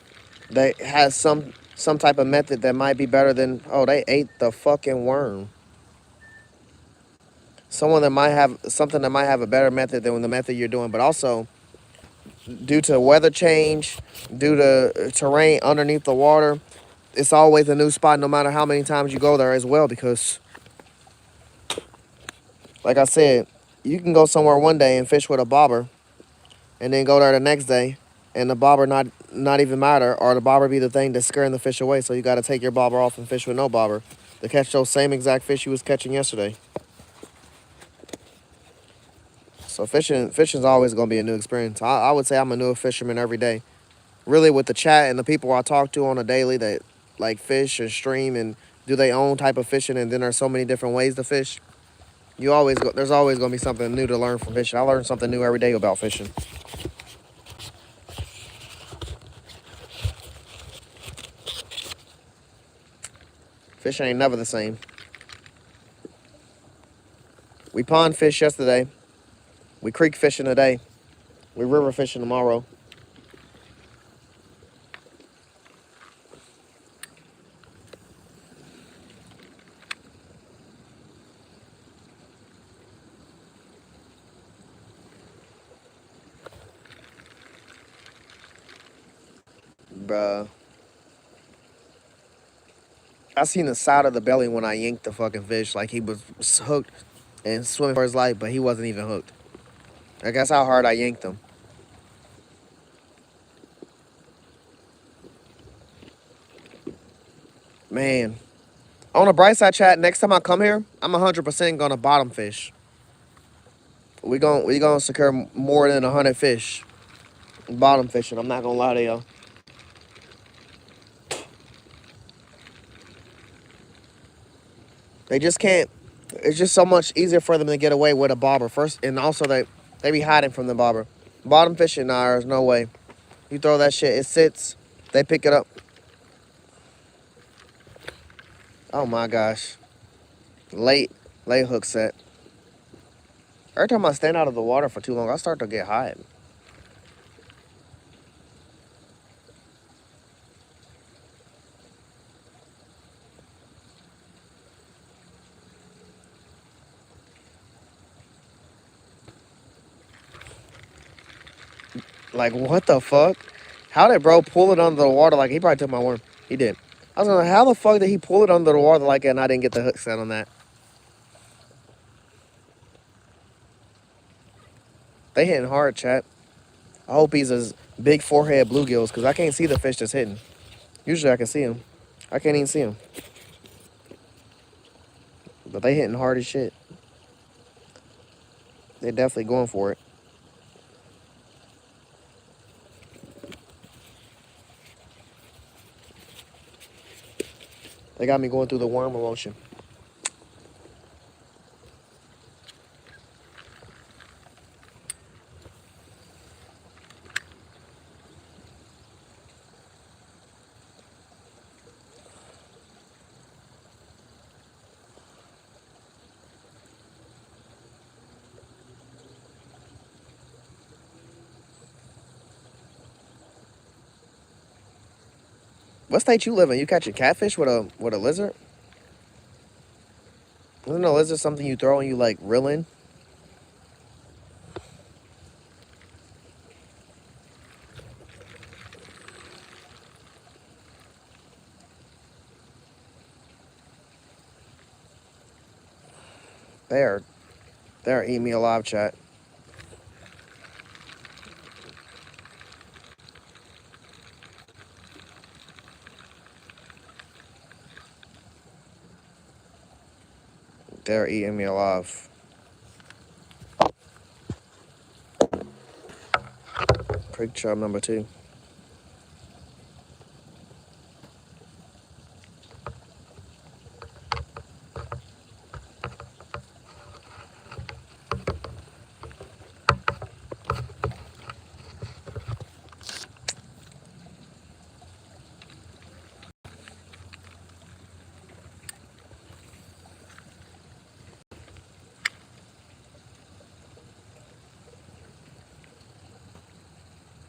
[SPEAKER 1] that has some type of method that might be better than, oh, they ate the fucking worm. Someone that might have something that might have a better method than the method you're doing, but also due to weather change, due to terrain underneath the water, it's always a new spot no matter how many times you go there as well, because like I said, you can go somewhere one day and fish with a bobber and then go there the next day and the bobber not even matter, or the bobber be the thing that's scaring the fish away, so you got to take your bobber off and fish with no bobber to catch those same exact fish you was catching yesterday. So fishing's always going to be a new experience. I would say I'm a new fisherman every day. Really, with the chat and the people I talk to on a daily that like fish and stream and do their own type of fishing, and then there's so many different ways to fish. There's always going to be something new to learn from fishing. I learn something new every day about fishing. Fishing ain't never the same. We pond fish yesterday. We creek fishing today. We river fishing tomorrow. Bruh. I seen the side of the belly when I yanked the fucking fish, like he was hooked and swimming for his life, but he wasn't even hooked. Like, that's how hard I yanked him. Man. On the bright side, chat, next time I come here, I'm 100% gonna bottom fish. We gonna secure more than 100 fish. Bottom fishing, I'm not gonna lie to y'all. They just can't. It's just so much easier for them to get away with a bobber first, and also they be hiding from the bobber. Bottom fishing, nah, there's no way. You throw that shit, it sits. They pick it up. Oh my gosh. Late, late hook set. Every time I stand out of the water for too long, I start to get hot. Like, what the fuck? How did bro pull it under the water? Like, he probably took my worm. He did. I was like, how the fuck did he pull it under the water like that and I didn't get the hook set on that? They hitting hard, chat. I hope he's a big forehead bluegills because I can't see the fish that's hitting. Usually I can see him. I can't even see him. But they hitting hard as shit. They're definitely going for it. They got me going through the worm emotion. What state you live in? You catching catfish with a lizard? Isn't a lizard something you throw and you like reel in? They're eating me alive, chat. They're eating me alive. Creek chub number 2.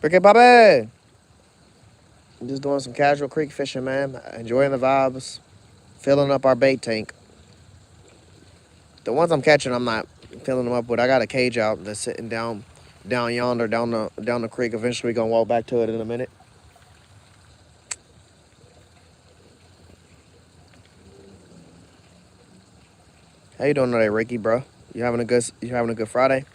[SPEAKER 1] Ricky Bobby! I'm just doing some casual creek fishing, man. Enjoying the vibes. Filling up our bait tank. The ones I'm catching, I'm not filling them up with. I got a cage out that's sitting down yonder, down the creek. Eventually, we gonna walk back to it in a minute. How you doing today, Ricky, bro? You having a good Friday?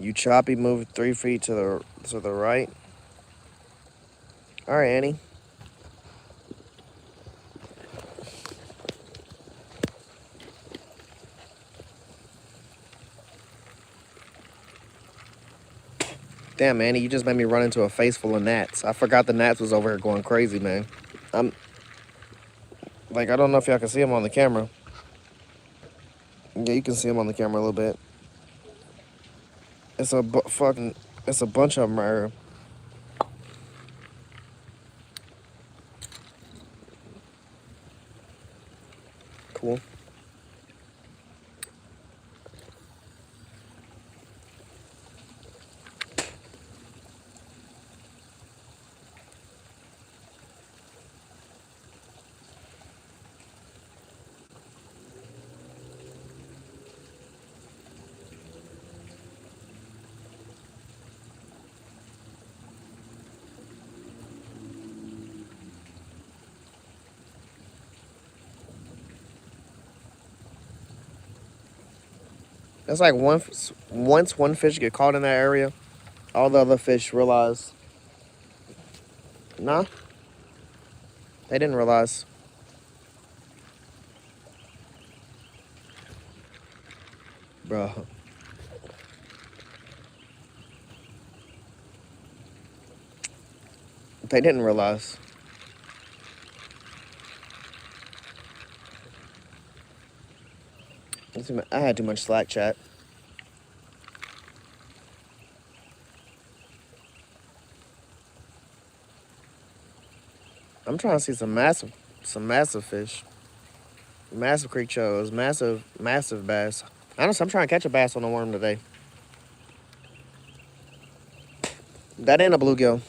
[SPEAKER 1] You choppy, move 3 feet to the right. All right, Annie. Damn, Annie, you just made me run into a face full of gnats. I forgot the gnats was over here going crazy, man. I'm like, I don't know if y'all can see them on the camera. Yeah, you can see them on the camera a little bit. It's a it's a bunch of them right here. Cool. It's like once one fish get caught in that area, all the other fish realize. Nah, they didn't realize. Bro, they didn't realize. I had too much Slack chat. I'm trying to see some massive fish. Massive creek shows, massive bass. Honestly, I'm trying to catch a bass on the worm today. That ain't a bluegill.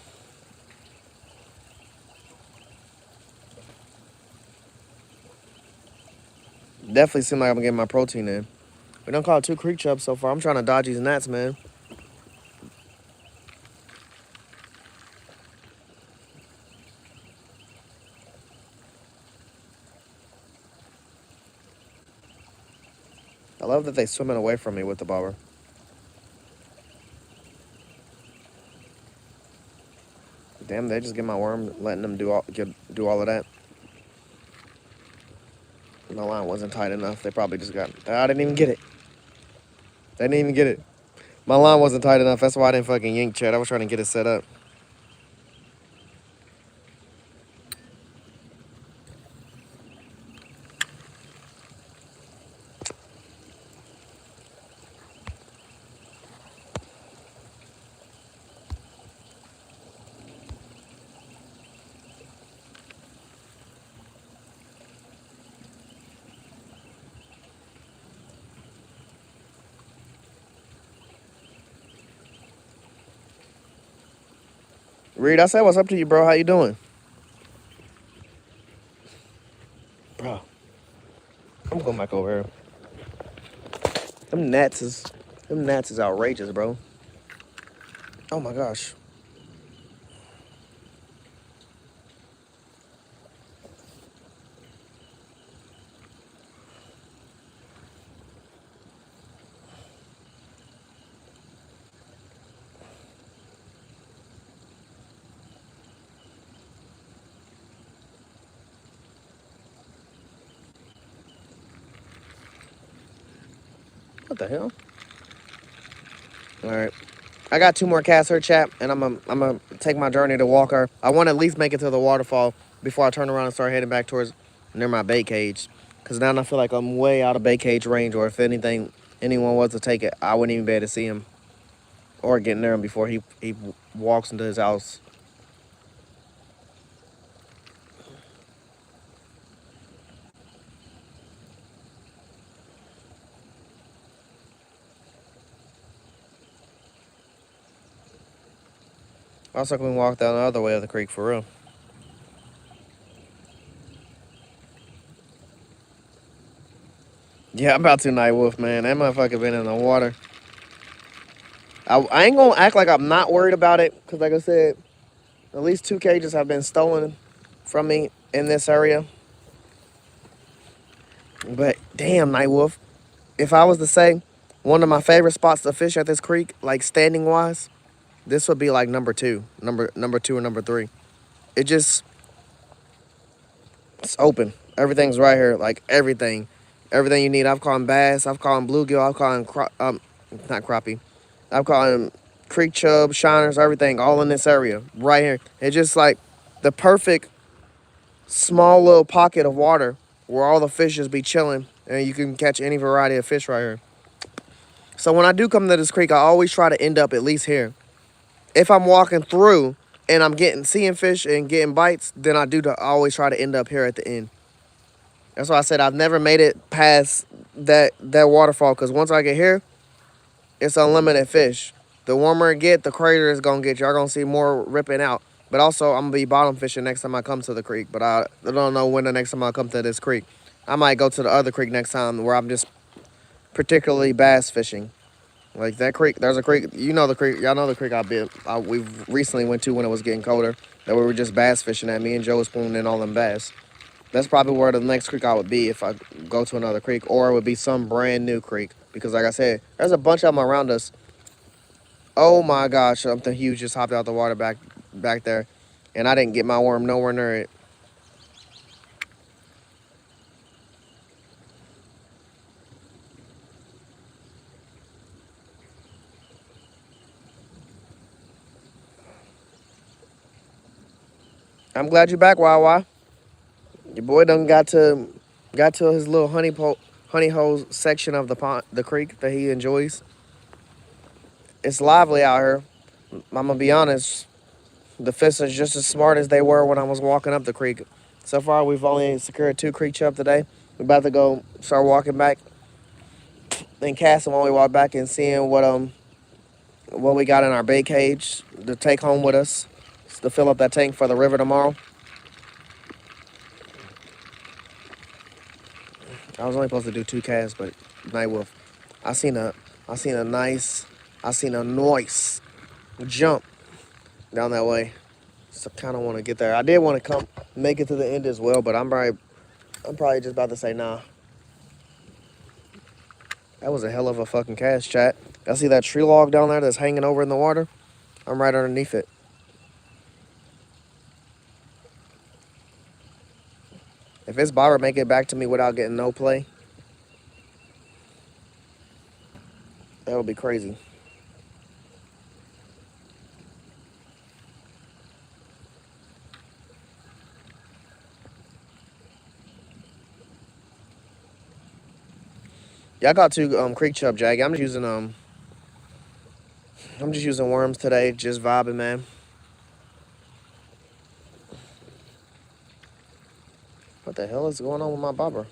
[SPEAKER 1] Definitely seem like I'm getting my protein in. We don't call it two creek chubs so far. I'm trying to dodge these gnats, man. I love that they swimming away from me with the bobber. Damn, they just get my worm, letting them do all of that. My line wasn't tight enough. They probably just got. I didn't even get it. They didn't even get it. My line wasn't tight enough. That's why I didn't fucking yank Chad. I was trying to get it set up. Reed, I said what's up to you, bro. How you doing? Bro, I'm going back over here. Them gnats is outrageous, bro. Oh my gosh. What the hell? All right. I got two more casts her chat, and I'm gonna take my journey to Walker. I want to at least make it to the waterfall before I turn around and start heading back towards near my bait cage. Cause now I feel like I'm way out of bait cage range, or if anyone was to take it, I wouldn't even be able to see him or get near him before he walks into his house. Also, can we walk down the other way of the creek for real? Yeah, I'm about to Night Wolf, man. That motherfucker been in the water. I ain't gonna act like I'm not worried about it, cause like I said, at least two cages have been stolen from me in this area. But damn, Night Wolf, if I was to say one of my favorite spots to fish at this creek, like standing wise, this would be like number two, number two or number three. It just it's open. Everything's right here, like everything you need. I've caught bass, I've caught bluegill, I've caught not crappie, I've caught creek chub, shiners, everything, all in this area right here. It's just like the perfect small little pocket of water where all the fish just be chilling and you can catch any variety of fish right here. So when I do come to this creek, I always try to end up at least here. If I'm walking through and I'm seeing fish and getting bites, then I always try to end up here at the end. That's why I said I've never made it past that waterfall, because once I get here, it's unlimited fish. The warmer it get, the crater is gonna get. Y'all gonna see more ripping out. But also, I'm gonna be bottom fishing next time I come to the creek. But I don't know when the next time I come to this creek. I might go to the other creek next time where I'm just particularly bass fishing. Like that creek, there's a creek. You know the creek. Y'all know the creek we recently went to when it was getting colder. That we were just bass fishing at. Me and Joe was spooning in all them bass. That's probably where the next creek I would be if I go to another creek, or it would be some brand new creek. Because like I said, there's a bunch of them around us. Oh my gosh, something huge just hopped out the water back there, and I didn't get my worm nowhere near it. I'm glad you're back, Wawa. Your boy done got to his little honey hole section of the pond, the creek that he enjoys. It's lively out here. I'm gonna be honest. The fish are just as smart as they were when I was walking up the creek. So far, we've only secured 2 creek chub today. We're about to go start walking back and casting while we walk back and seeing what we got in our bait cage to take home with us to fill up that tank for the river tomorrow. I was only supposed to do 2 casts, but night wolf. I seen a I seen a nice I seen a nice jump down that way. So kind of want to get there. I did want to come make it to the end as well, but I'm probably just about to say nah. That was a hell of a fucking cast, chat. I see that tree log down there that's hanging over in the water. I'm right underneath it. If it's bobber make it back to me without getting no play, that would be crazy. Yeah, I got 2 creek chub jag. I'm just using worms today, just vibing, man. What the hell is going on with my bobber?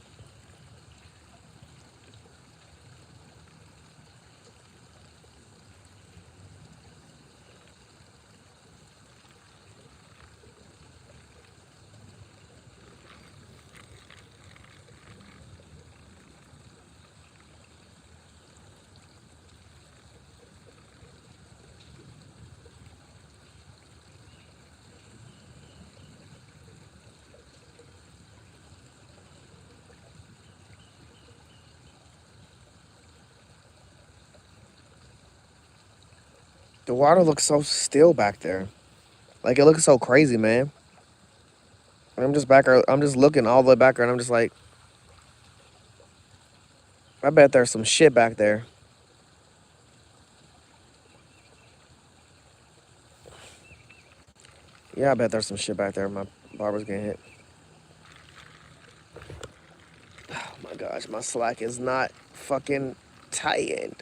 [SPEAKER 1] The water looks so still back there. Like it looks so crazy, man. I'm just back there. I'm just looking all the way back there, and I'm just like, I bet there's some shit back there. Yeah, I bet there's some shit back there. My barber's getting hit. Oh my gosh, my slack is not fucking tightened.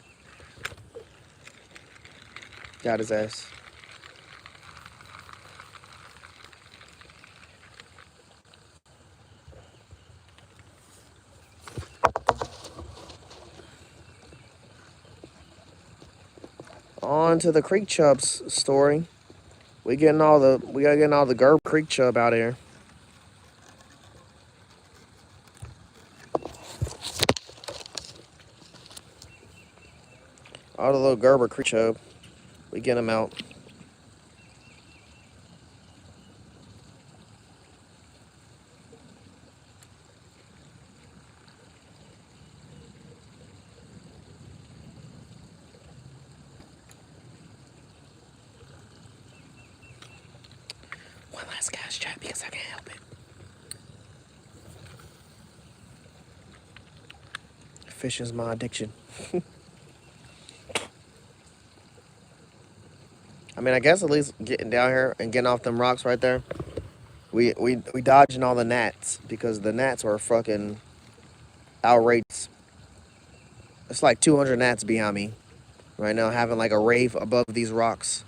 [SPEAKER 1] Got his ass. On to the creek chubs story. We gotta getting all the Gerb creek chub out here. All the little Gerber creek chub. We get them out. One last cast, chat, because I can't help it. Fishing's my addiction. I mean, I guess at least getting down here and getting off them rocks right there, we dodging all the gnats because the gnats were fucking outrageous. It's like 200 gnats behind me right now, having like a rave above these rocks,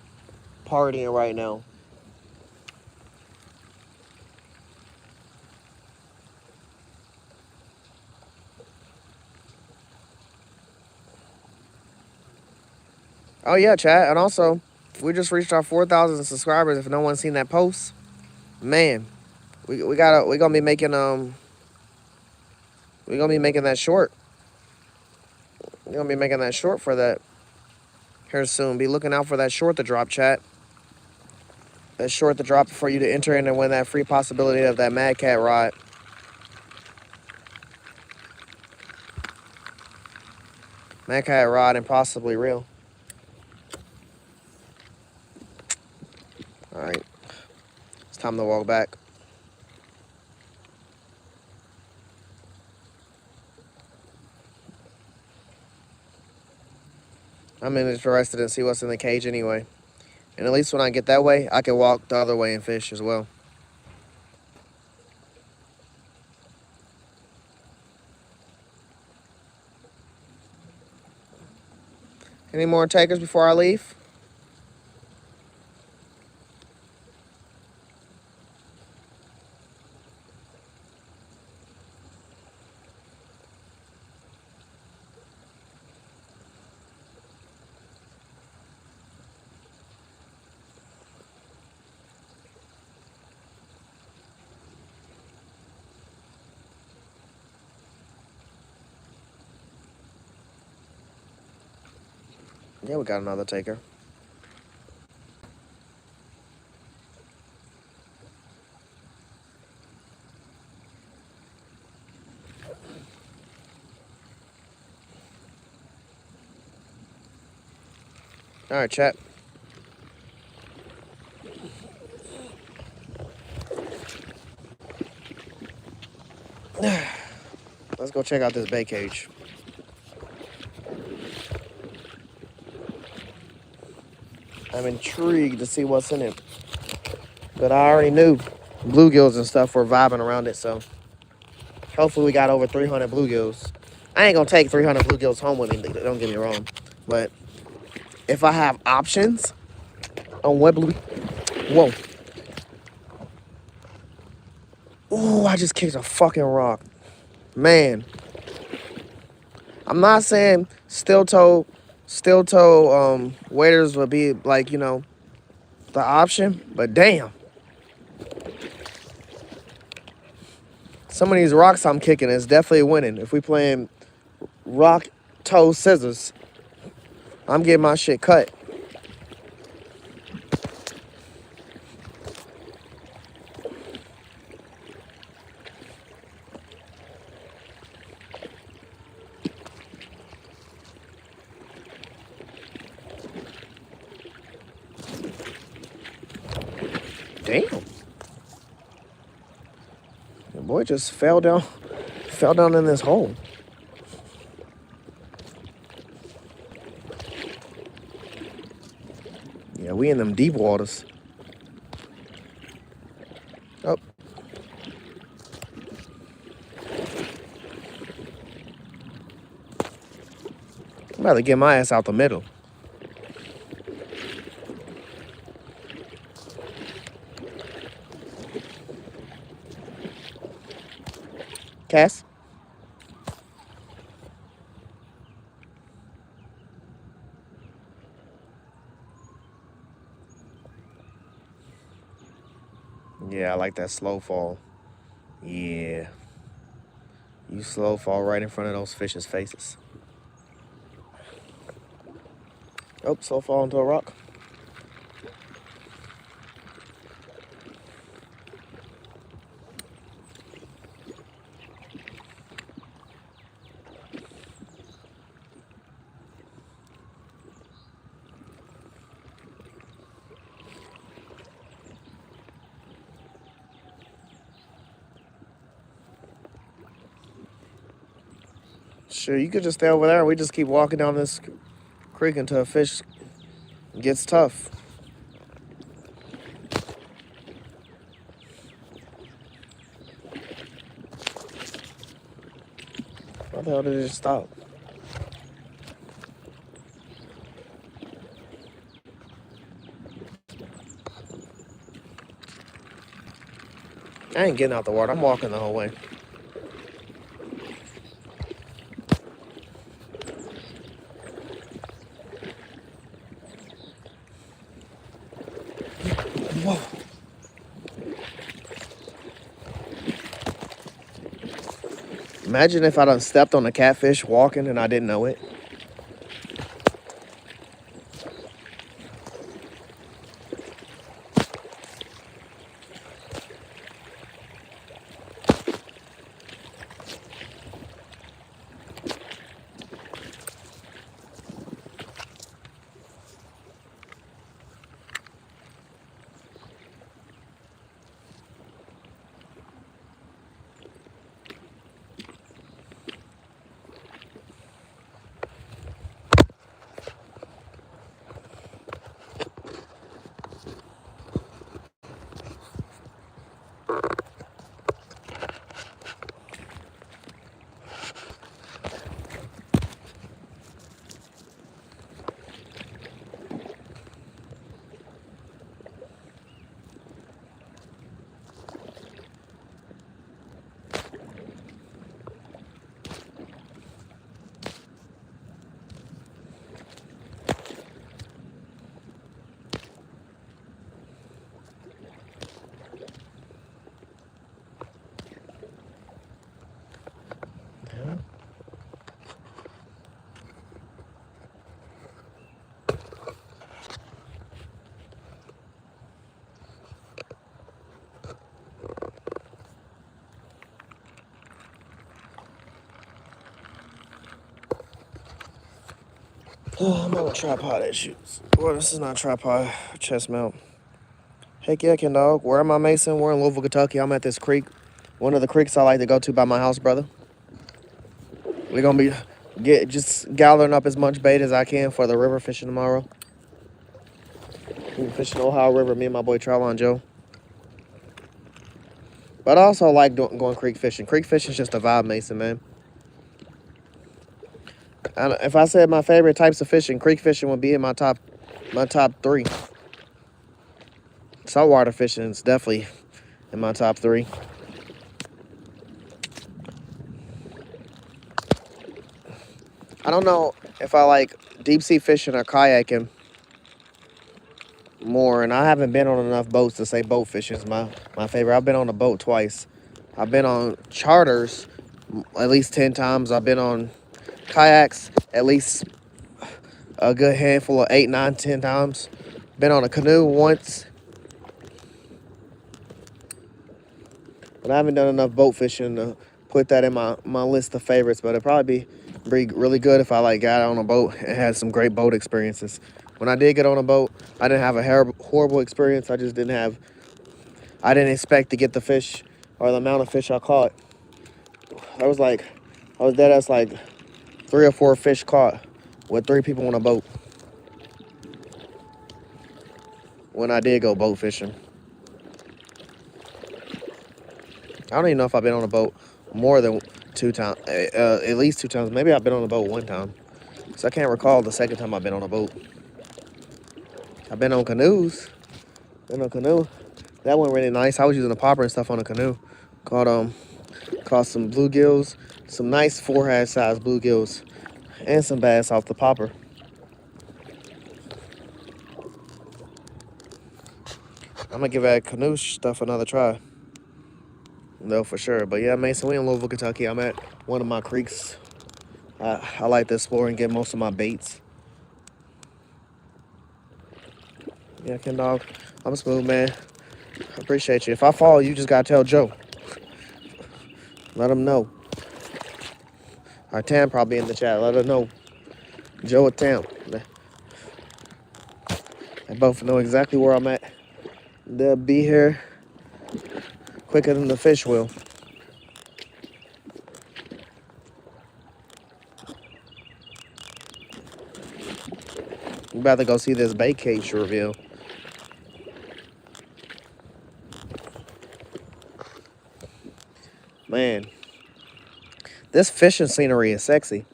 [SPEAKER 1] partying right now. Oh yeah, chat, and also we just reached our 4,000 subscribers. If no one's seen that post, man, we gonna be making that short. We're gonna be making that short for that here soon. Be looking out for that short to drop, chat. That short to drop for you to enter in and win that free possibility of that Mad Cat ride. Mad Cat ride and possibly real. All right, it's time to walk back. I'm interested in see what's in the cage anyway. And at least when I get that way, I can walk the other way and fish as well. Any more takers before I leave? Yeah, we got another taker. All right, chat. Let's go check out this bait cage. I'm intrigued to see what's in it. But I already knew bluegills and stuff were vibing around it, so hopefully we got over 300 bluegills. I ain't gonna take 300 bluegills home with me, don't get me wrong. But if I have options on what blue... Whoa. Ooh, I just kicked a fucking rock. Man. I'm not saying steel-toe waders would be like, you know, the option, but damn. Some of these rocks I'm kicking is definitely winning. If we playing rock, toe, scissors, I'm getting my shit cut. Damn. The boy just fell down in this hole. Yeah, we in them deep waters. Oh. I'm about to get my ass out the middle. Cass? Yeah, I like that slow fall. Yeah. You slow fall right in front of those fish's faces. Oh, slow fall into a rock. Sure, you could just stay over there and we just keep walking down this creek until a fish gets tough. Why the hell did it just stop? I ain't getting out the water. I'm walking the whole way. Whoa. Imagine if I done stepped on a catfish walking and I didn't know it. I'm on a tripod issues. Well, this is not a tripod. Chest mount. Heck yeah, Ken Dog. Where am I, Mason? We're in Louisville, Kentucky. I'm at this creek. One of the creeks I like to go to by my house, brother. We're gonna be just gathering up as much bait as I can for the river fishing tomorrow. We're fishing the Ohio River, me and my boy Trylon Joe. But I also like going creek fishing. Creek fishing is just a vibe, Mason, man. And if I said my favorite types of fishing, creek fishing would be in my top three. Saltwater fishing is definitely in my top three. I don't know if I like deep sea fishing or kayaking more, and I haven't been on enough boats to say boat fishing is my favorite. I've been on a boat twice. I've been on charters at least 10 times. I've been on kayaks at least a good handful of 8, 9, 10 times. Been on a canoe once, but I haven't done enough boat fishing to put that in my list of favorites. But it'd probably be really good if I like got on a boat and had some great boat experiences. When I did get on a boat, I didn't have a horrible experience. I didn't expect to get the fish or the amount of fish I caught. I was dead as like 3 or 4 fish caught with 3 people on a boat when I did go boat fishing. I don't even know if I've been on a boat more than 2 times, at least 2 times. Maybe I've been on a boat 1 time. So I can't recall the second time I've been on a boat. I've been on canoes. Been on a canoe. That went really nice. I was using a popper and stuff on a canoe. Caught some bluegills, some nice forehead sized bluegills, and some bass off the popper. I'm gonna give that canoe stuff another try. No, for sure. But yeah, Mason, we in Louisville, Kentucky. I'm at one of my creeks. I like to explore and get most of my baits. Yeah, Ken Dog, I'm smooth, man. I appreciate you. If I fall, you just gotta tell Joe. Let him know. Our Tam probably in the chat. Let her know. Joe or Tam. They both know exactly where I'm at. They'll be here quicker than the fish will. We about to go see this bait cage reveal. Man, this fishing scenery is sexy.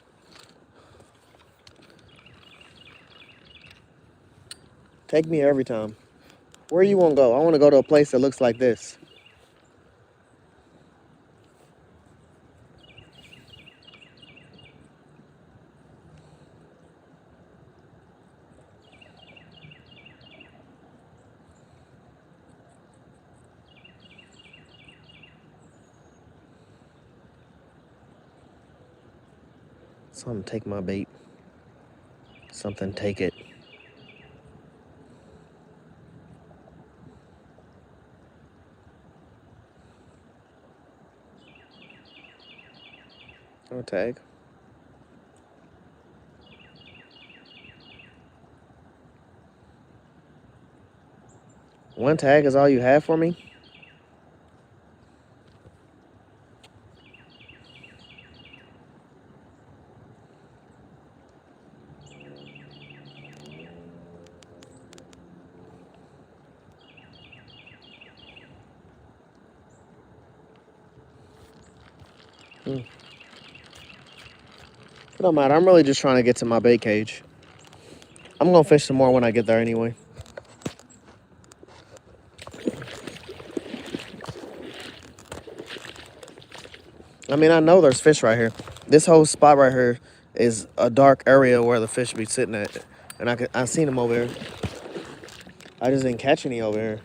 [SPEAKER 1] Take me every time. Where you want to go? I want to go to a place that looks like this. Something take my bait. Something take it. No tag. One tag is all you have for me? It don't matter. I'm really just trying to get to my bait cage. I'm going to fish some more when I get there anyway. I mean, I know there's fish right here. This whole spot right here is a dark area where the fish be sitting at. And I seen them over here. I just didn't catch any over here.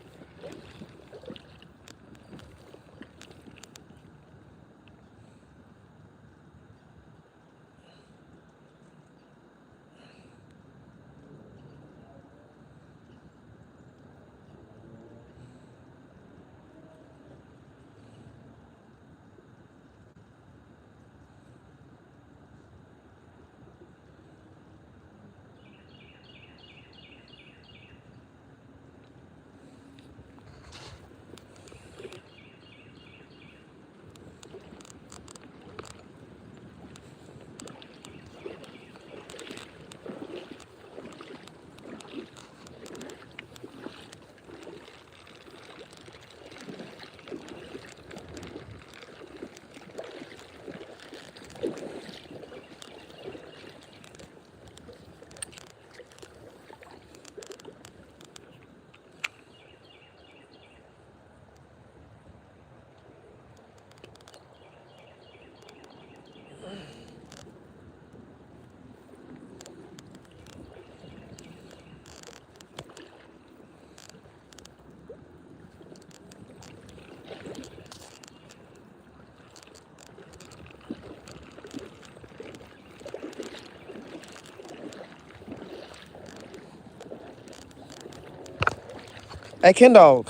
[SPEAKER 1] Hey, Ken Dog,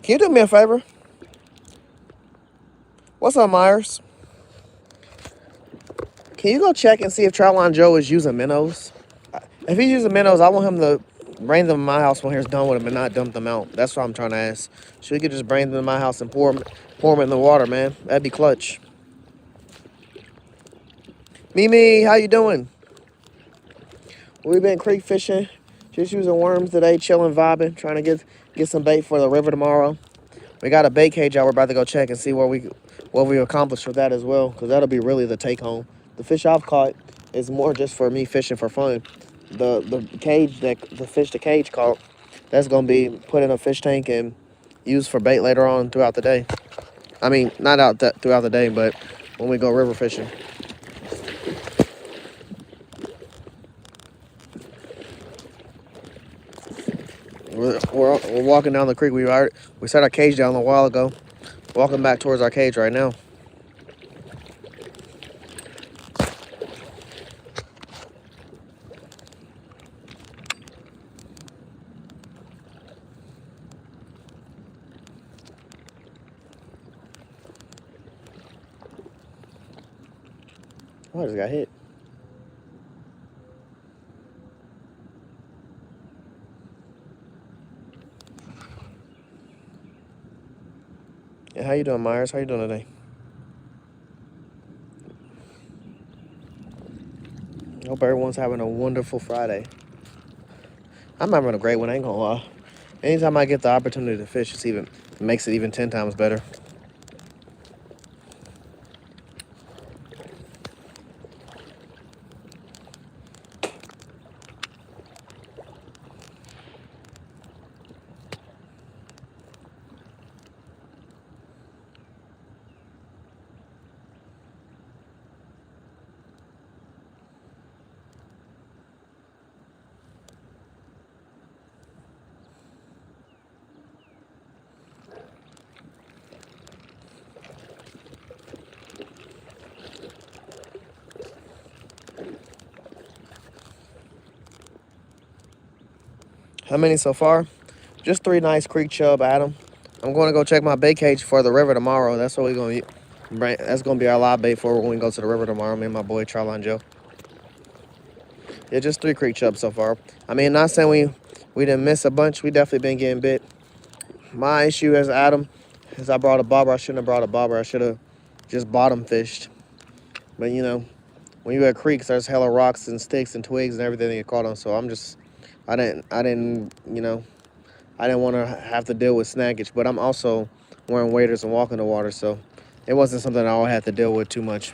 [SPEAKER 1] can you do me a favor? What's up, Myers? Can you go check and see if Troutline Joe is using minnows? If he's using minnows, I want him to bring them to my house when he's done with them and not dump them out. That's what I'm trying to ask. So we could just bring them to my house and pour them in the water, man. That'd be clutch. Mimi, how you doing? We've been creek fishing, just using worms today, chilling, vibing, trying to get some bait for the river tomorrow. We got a bait cage out. We're about to go check and see what we accomplished with that as well, because that'll be really the take home. The fish I've caught is more just for me fishing for fun. The cage that the fish the cage caught, that's gonna be put in a fish tank and used for bait later on throughout the day. I mean, not throughout the day, but when we go river fishing. We're walking down the creek. We set our cage down a while ago. Walking back towards our cage right now. Oh, I just got hit. Yeah, how you doing, Myers? How you doing today? Hope everyone's having a wonderful Friday. I'm having a great one, I ain't gonna lie. Anytime I get the opportunity to fish, it makes it even 10 times better. How many so far? Just 3 nice creek chub, Adam. I'm going to go check my bait cage for the river tomorrow. That's what we're going to bring. That's going to be our live bait for when we go to the river tomorrow. Me and my boy, Troutline Joe. Yeah, just 3 creek chubs so far. I mean, not saying we didn't miss a bunch. We definitely been getting bit. My issue as Adam is I brought a bobber. I shouldn't have brought a bobber. I should have just bottom fished. But, you know, when you at creeks, there's hella rocks and sticks and twigs and everything that you caught on. So I didn't, you know, I didn't want to have to deal with snaggage. But I'm also wearing waders and walking the water. So it wasn't something I had to deal with too much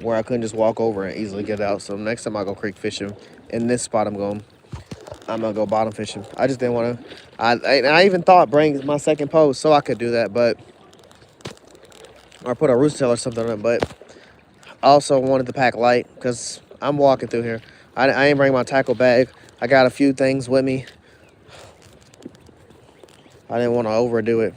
[SPEAKER 1] where I couldn't just walk over and easily get out. So next time I go creek fishing in this spot, I'm gonna go bottom fishing. I just didn't want to. I even thought bring my second post so I could do that, but or put a rooster tail or something on it. But I also wanted to pack light because I'm walking through here. I ain't bring my tackle bag. I got a few things with me. I didn't want to overdo it.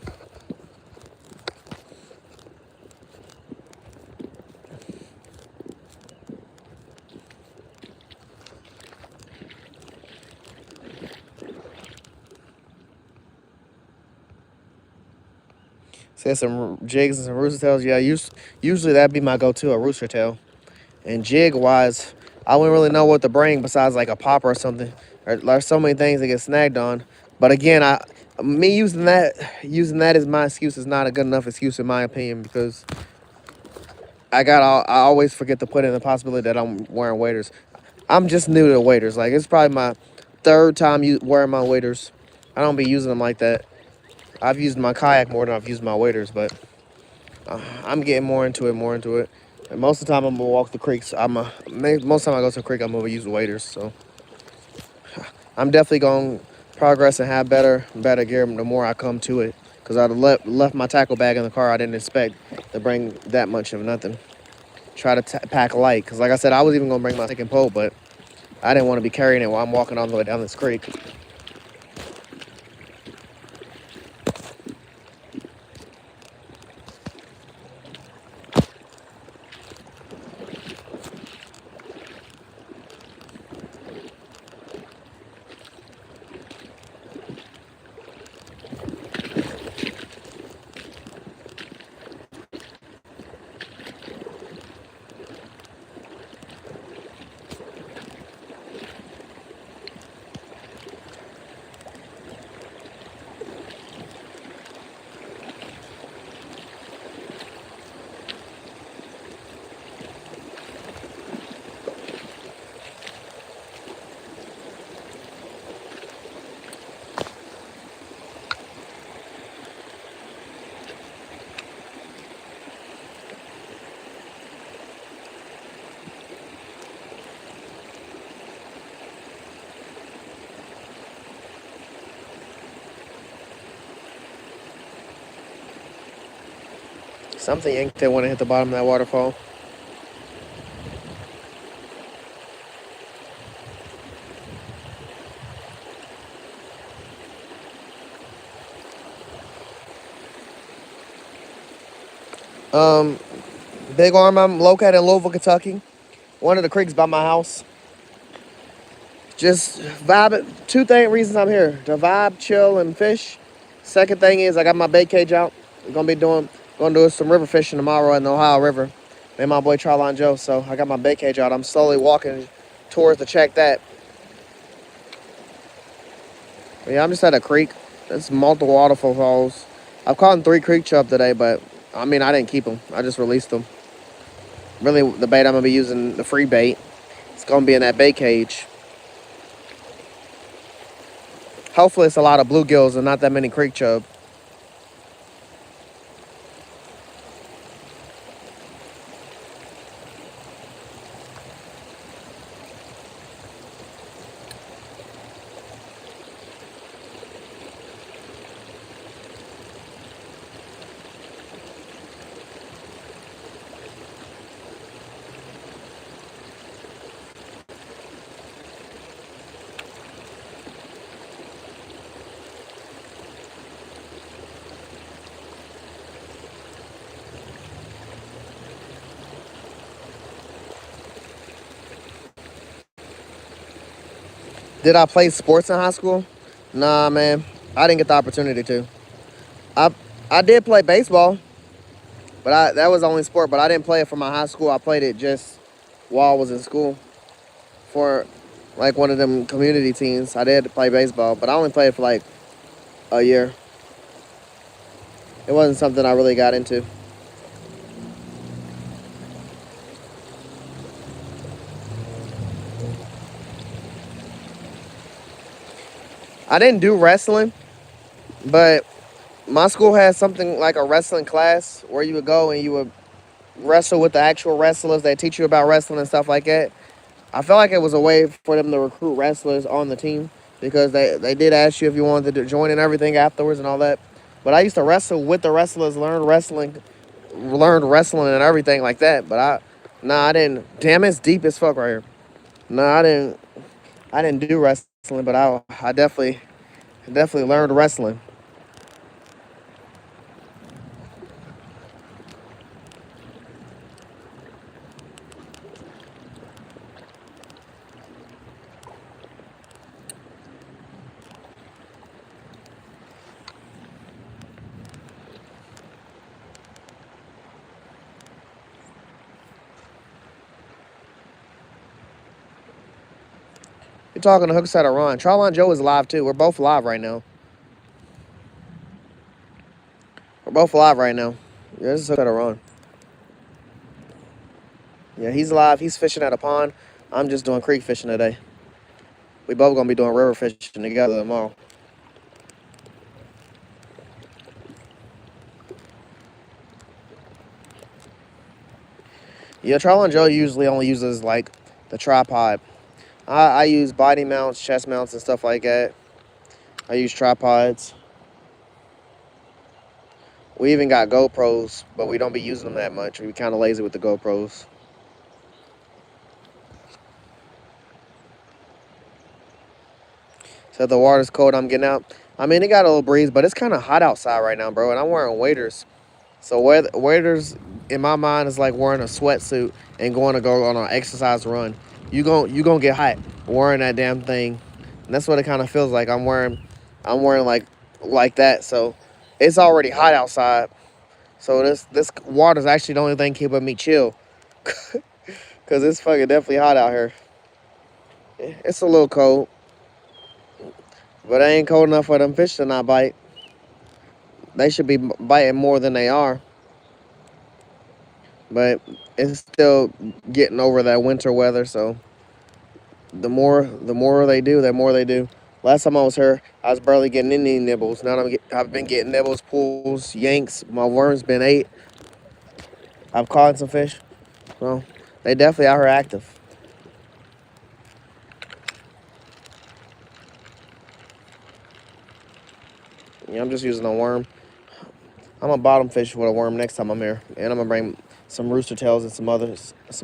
[SPEAKER 1] Said some jigs and some rooster tails. Yeah, usually that'd be my go-to, a rooster tail. And jig wise, I wouldn't really know what to bring besides like a popper or something. There's so many things that get snagged on. But again, me using that as my excuse is not a good enough excuse in my opinion, because I always forget to put in the possibility that I'm wearing waders. I'm just new to waders. Like, it's probably my 3rd time wearing my waders. I don't be using them like that. I've used my kayak more than I've used my waders, but I'm getting more into it. And most of the time I'm gonna walk the creeks. Most of the time I go to the creek, I'm gonna use waders. So I'm definitely gonna progress and have better gear the more I come to it. Cause I left my tackle bag in the car. I didn't expect to bring that much of nothing. Try to pack light. Cause like I said, I was even gonna bring my second pole, but I didn't want to be carrying it while I'm walking all the way down this creek. Something yanked it when it hit the bottom of that waterfall. Um, Big Arm, I'm located in Louisville, Kentucky. One of the creeks by my house. Just vibe. Reasons I'm here: to vibe, chill, and fish. Second thing is I got my bait cage out. We're gonna do some river fishing tomorrow in the Ohio River. Me and my boy Charline Joe. So I got my bait cage out. I'm slowly walking towards to check that. But yeah, I'm just at a creek. There's multiple waterfalls. I've caught 3 creek chub today, but I mean I didn't keep them. I just released them. Really, the bait I'm gonna be using, the free bait, it's gonna be in that bait cage. Hopefully, it's a lot of bluegills and not that many creek chub. Did I play sports in high school? Nah, man. I didn't get the opportunity to. I I did play baseball, but that was the only sport. But I didn't play it for my high school. I played it just while I was in school for like one of them community teams. I did play baseball, but I only played for like a year. It wasn't something I really got into. I didn't do wrestling, but my school had something like a wrestling class where you would go and you would wrestle with the actual wrestlers. They teach you about wrestling and stuff like that. I felt like it was a way for them to recruit wrestlers on the team because they did ask you if you wanted to join and everything afterwards and all that. But I used to wrestle with the wrestlers, learned wrestling and everything like that. But I didn't. Damn, it's deep as fuck right here. Nah, I didn't do wrestling, but I definitely learned wrestling. You're talking to Hookside or Ron. Charlon Joe is live too. We're both live right now. We're both live right now. Yeah, this is Hookside or Ron. Yeah, he's live. He's fishing at a pond. I'm just doing creek fishing today. We both gonna be doing river fishing together tomorrow. Yeah, Charlon Joe usually only uses like the tripod. I use body mounts, chest mounts, and stuff like that. I use tripods. We even got GoPros, but we don't be using them that much. We kind of lazy with the GoPros. So the water's cold. I'm getting out. I mean, it got a little breeze, but it's kind of hot outside right now, bro. And I'm wearing waders. So waders, in my mind, is like wearing a sweatsuit and going to go on an exercise run. You gonna get hot wearing that damn thing, and that's what it kind of feels like. I'm wearing like that. So it's already hot outside. So this water's actually the only thing keeping me chill, cause it's fucking definitely hot out here. It's a little cold, but it ain't cold enough for them fish to not bite. They should be biting more than they are, but it's still getting over that winter weather. So the more they do, the more they do. Last time I was here, I was barely getting any nibbles. Now I've been getting nibbles, pulls, yanks. My worm's been ate. I've caught some fish. Well, they definitely out here active. Yeah, I'm just using a worm. I'm gonna bottom fish with a worm next time I'm here, and I'm gonna bring some rooster tails and some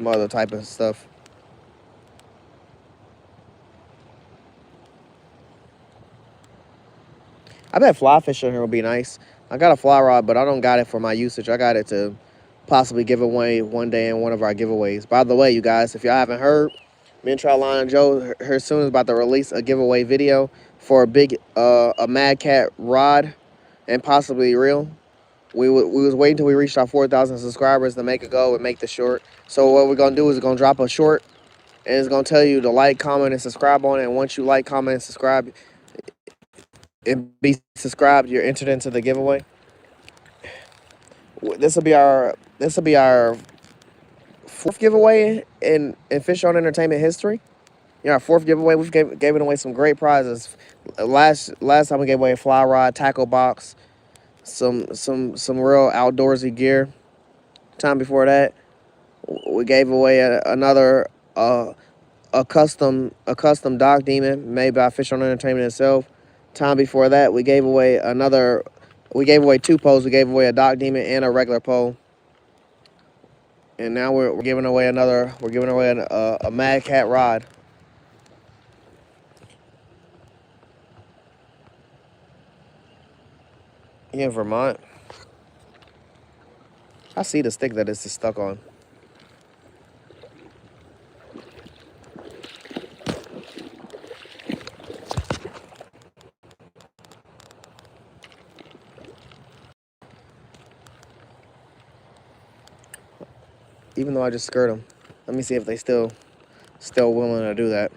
[SPEAKER 1] other type of stuff. I bet fly fishing here will be nice. I got a fly rod, but I don't got it for my usage. I got it to possibly give away one day in one of our giveaways. By the way, you guys, if y'all haven't heard, me and Trylon and Joe here soon is about to release a giveaway video for a big a Mad Cat rod and possibly reel. We was waiting till we reached our 4,000 subscribers to make a go and make the short. So what we're gonna do is we're gonna drop a short and it's gonna tell you to like, comment, and subscribe on it. And once you like, comment, and subscribe, and be subscribed, you're entered into the giveaway. This will be our fourth giveaway in Fish on Entertainment history. Yeah, our fourth giveaway. We've given away some great prizes. Last time we gave away a fly rod, tackle box, some real outdoorsy gear. Time before that, we gave away another a custom dock demon made by Fish on Entertainment itself. Time before that, we gave away another. We gave away two poles. We gave away a dock demon and a regular pole. And now we're giving away another. We're giving away a Mad Cat rod. You in Vermont? I see the stick that it's stuck on. Even though I just skirt them. Let me see if they still willing to do that.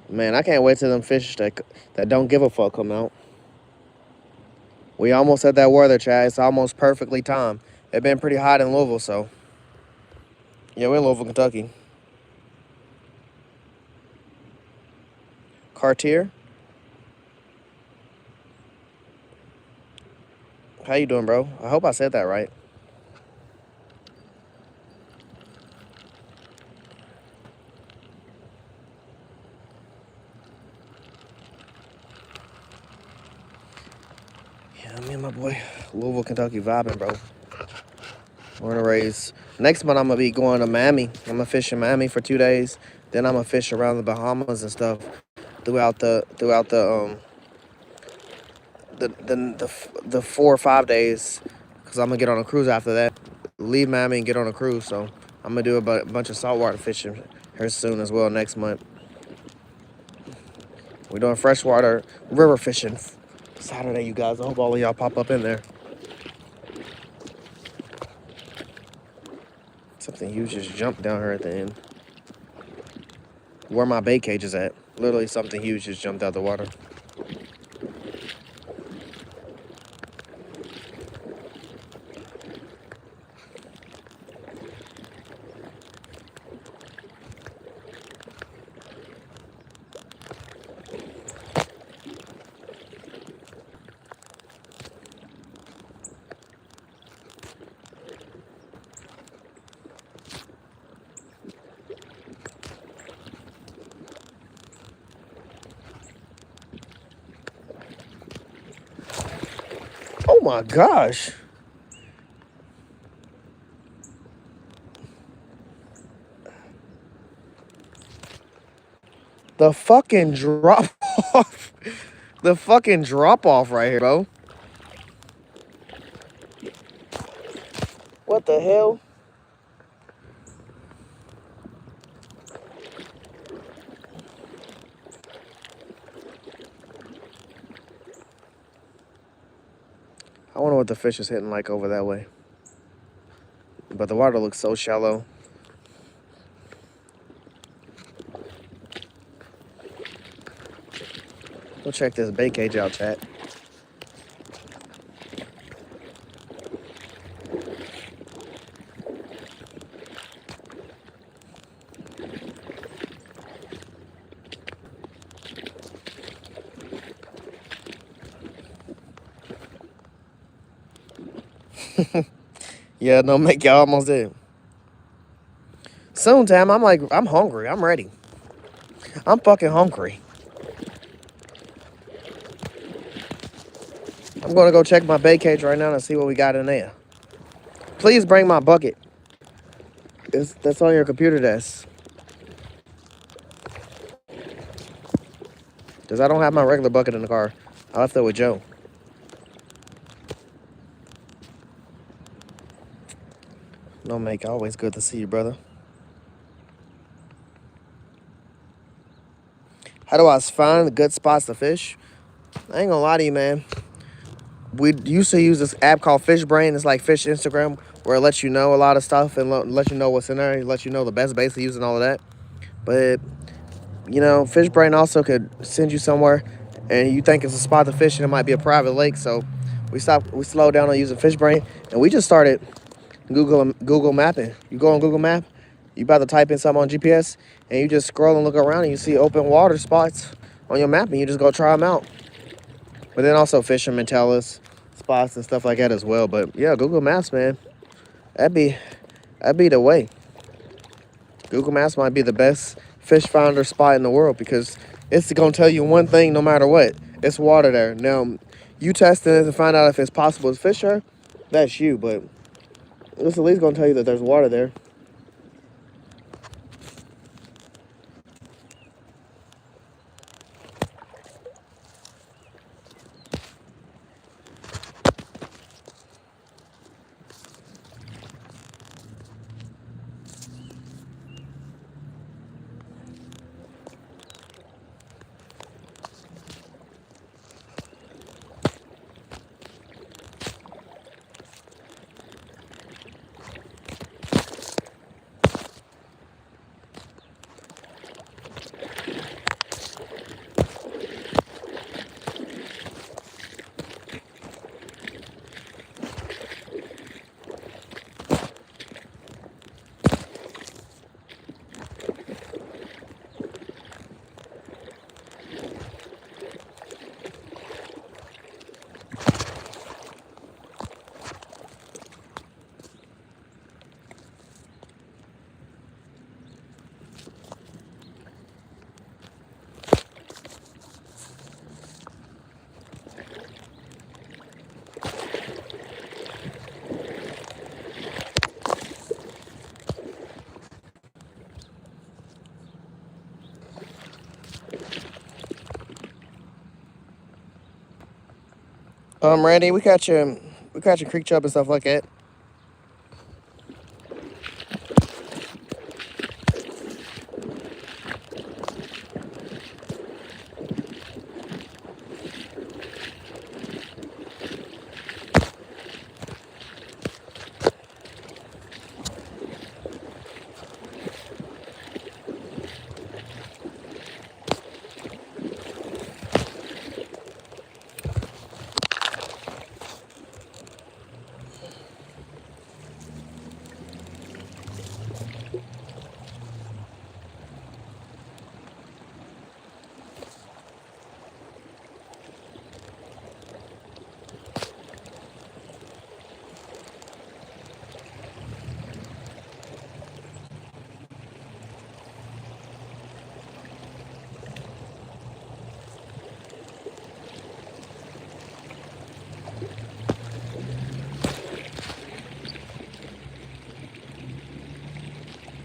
[SPEAKER 1] Man, I can't wait till them fish that don't give a fuck come out. We almost had that weather, Chad. It's almost perfectly timed. It's been pretty hot in Louisville, so. Yeah, we're in Louisville, Kentucky. Cartier. How you doing, bro? I hope I said that right. Yeah, me and my boy, Louisville, Kentucky vibing, bro. We're gonna raise. Next month, I'm gonna be going to Miami. I'm gonna fish in Miami for 2 days. Then I'm gonna fish around the Bahamas and stuff throughout the 4 or 5 days. Cause I'm gonna get on a cruise after that. Leave Miami and get on a cruise. So I'm gonna do a bunch of saltwater fishing here soon as well next month. We're doing freshwater river fishing Saturday, you guys. I hope all of y'all pop up in there. Something huge just jumped down here at the end. Where my bait cage is at. Literally something huge just jumped out the water. Oh my gosh. The fucking drop off. The fucking drop off right here, bro. What the hell? I wonder what the fish is hitting like over that way. But the water looks so shallow. Go check this bait cage out, chat. Yeah, no, make y'all almost did. Soon, Tam, I'm hungry. I'm ready. I'm fucking hungry. I'm gonna go check my bait cage right now and see what we got in there. Please bring my bucket. That's on your computer desk. Because I don't have my regular bucket in the car. I left it with Joe. No, make always good to see you, brother. How do I find good spots to fish? I ain't gonna lie to you, man. We used to use this app called Fish Brain. It's like Fish Instagram, where it lets you know a lot of stuff and let you know what's in there. It lets you know the best baits to use and all of that. But, you know, Fish Brain also could send you somewhere and you think it's a spot to fish and it might be a private lake. So we slowed down on using Fish Brain, and we just started Google mapping. You go on Google Map, you about to type in something on GPS, and you just scroll and look around and you see open water spots on your map and you just go try them out. But then also fishermen tell us spots and stuff like that as well. But yeah, Google Maps, man, that'd be the way. Google Maps might be the best fish finder spot in the world because it's gonna tell you one thing no matter what. It's water there. Now, you testing it to find out if it's possible to fish there, that's you. But it's at least gonna tell you that there's water there. Randy, we catch your creek chub and stuff like that.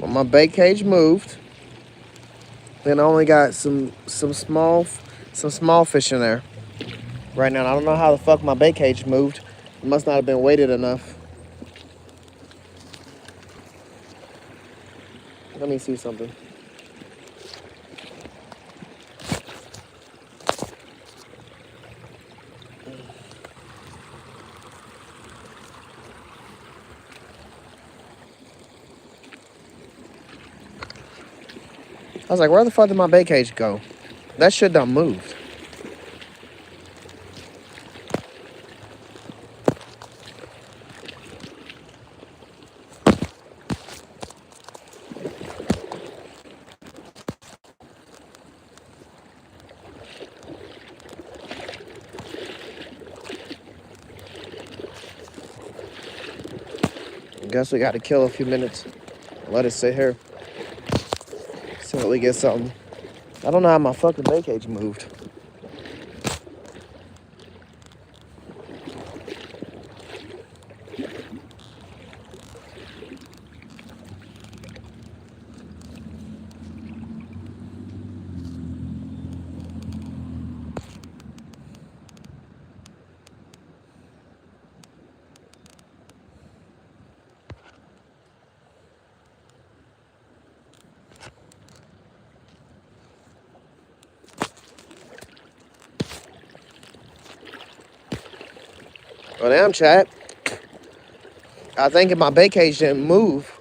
[SPEAKER 1] Well, my bait cage moved. Then I only got some small fish in there right now. I don't know how the fuck my bait cage moved. It must not have been weighted enough. Let me see something. I was like, where the fuck did my bait cage go? That shit done moved. I guess we got to kill a few minutes. Let it sit here. See if we get something. I don't know how my fucking bait cage moved. Well, damn, chat. I think if my bait cage didn't move,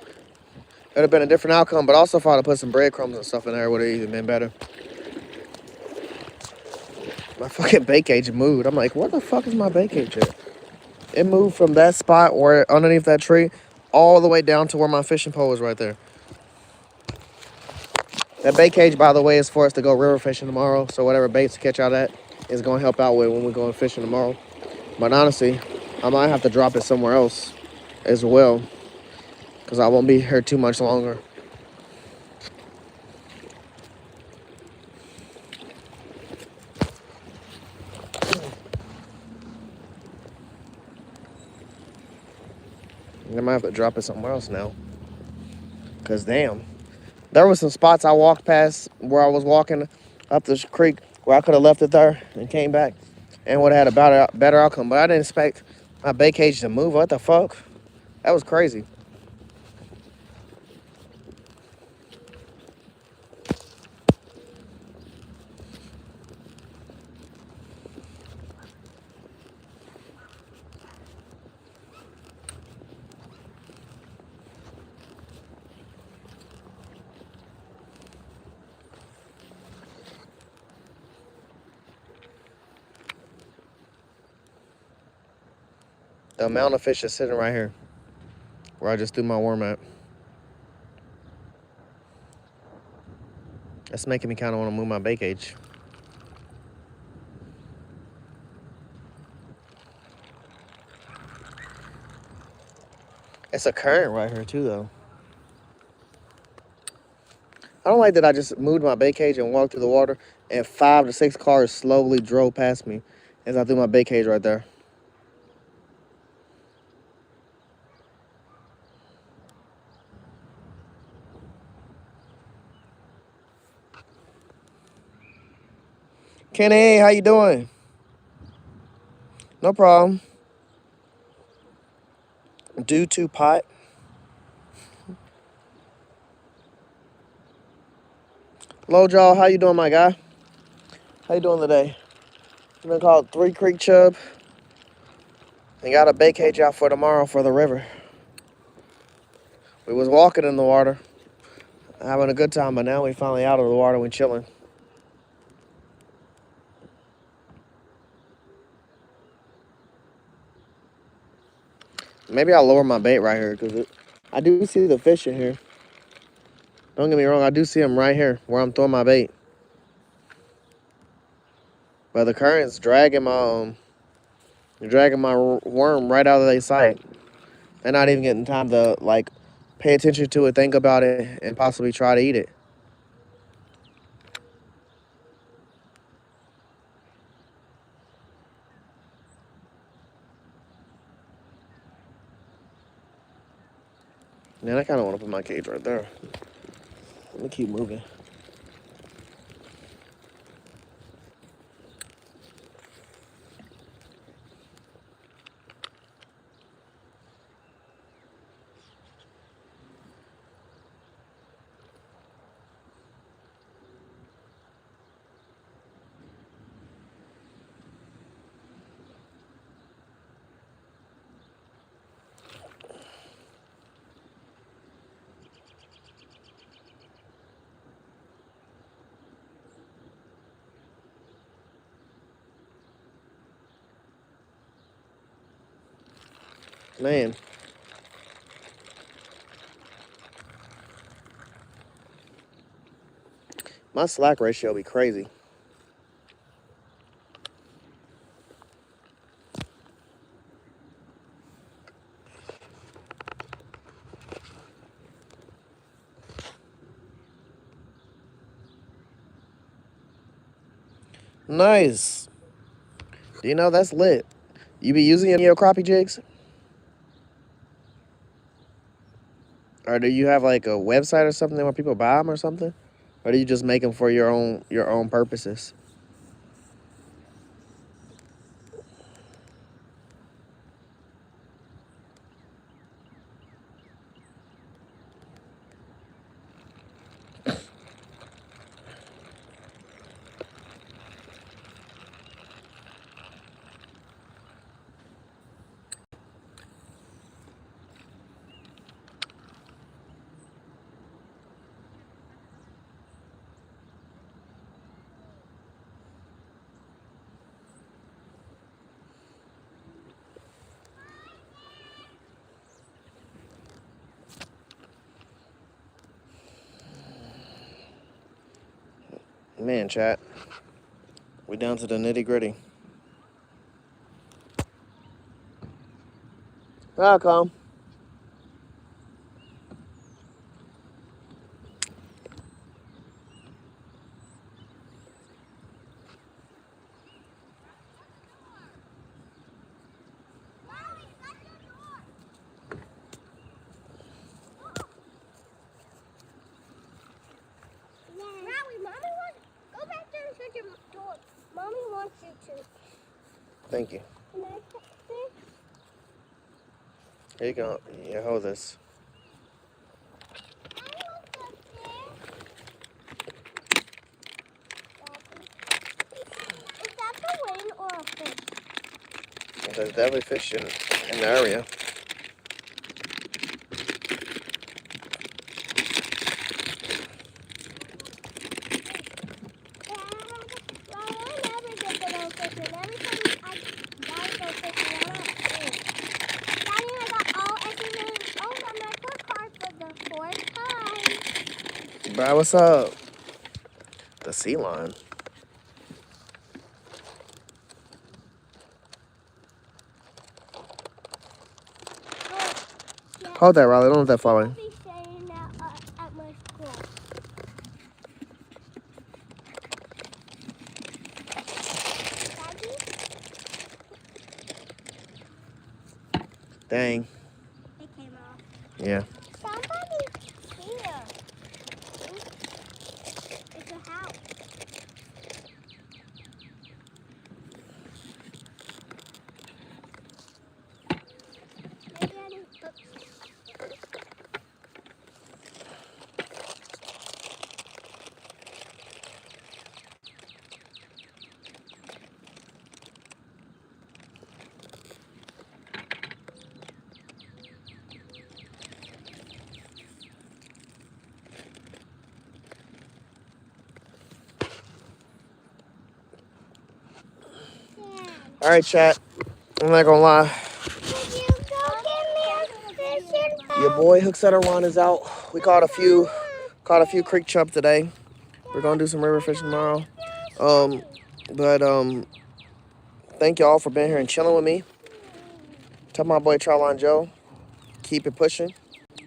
[SPEAKER 1] it would have been a different outcome. But also, if I'd have put some breadcrumbs and stuff in there, it would have even been better. My fucking bait cage moved. I'm like, what the fuck is my bait cage at? It moved from that spot where underneath that tree all the way down to where my fishing pole is right there. That bait cage, by the way, is for us to go river fishing tomorrow. So whatever baits to catch out at is going to help out with when we're going fishing tomorrow. But honestly, I might have to drop it somewhere else as well, because I won't be here too much longer. I might have to drop it somewhere else now. Because damn, there were some spots I walked past where I was walking up this creek where I could have left it there and came back and would have had a better outcome. But I didn't expect my bait cage to move. What the fuck? That was crazy. The amount of fish is sitting right here where I just threw my worm at. That's making me kind of want to move my bait cage. It's a current right here too, though. I don't like that I just moved my bait cage and walked through the water and 5 to 6 cars slowly drove past me as I threw my bait cage right there. Kenny, how you doing? No problem. Due to pot. Hello, y'all. How you doing, my guy? How you doing today? I've been called 3 Creek Chub. And got a bait cage out for tomorrow for the river. We was walking in the water, having a good time, but now we finally out of the water. We chilling. Maybe I'll lower my bait right here because I do see the fish in here. Don't get me wrong, I do see them right here where I'm throwing my bait. But the current's dragging my worm right out of their sight. They're not even getting time to like pay attention to it, think about it, and possibly try to eat it. Man, I kind of want to put my cage right there. Let me keep moving. Man. My slack ratio be crazy. Nice. You know, that's lit. You be using your crappie jigs? Or do you have like a website or something where people buy them or something? Or do you just make them for your own purposes? Man, chat. We down to the nitty gritty. Welcome.
[SPEAKER 3] Mommy wants you to.
[SPEAKER 1] Thank you.
[SPEAKER 3] Can I touch this?
[SPEAKER 1] Here you go. Yeah, hold this.
[SPEAKER 3] I want to touch this. Is that the wind or a fish?
[SPEAKER 1] There's definitely fish in the area.
[SPEAKER 3] I never get to go fishing. Every time I gotta go fishing, I'm not free. Daddy, I got all everything. Oh, I'm not for car for the fourth time.
[SPEAKER 1] Bro, what's up? The sea lion. Hold that, Riley. Don't let that fall
[SPEAKER 3] I'll
[SPEAKER 1] in.
[SPEAKER 3] be saying that at my school. Daddy?
[SPEAKER 1] Dang.
[SPEAKER 3] It came off.
[SPEAKER 1] Yeah.
[SPEAKER 3] Somebody's here. It's a house. Maybe I didn't look.
[SPEAKER 1] All right, chat. I'm not gonna lie.
[SPEAKER 3] Could you go get me a fishing
[SPEAKER 1] Your
[SPEAKER 3] pole?
[SPEAKER 1] boy Hook Setter Ron is out. We caught a few creek chub today. We're gonna do some river fishing tomorrow. But thank y'all for being here and chilling with me. Tell my boy Charlon Joe, keep it pushing.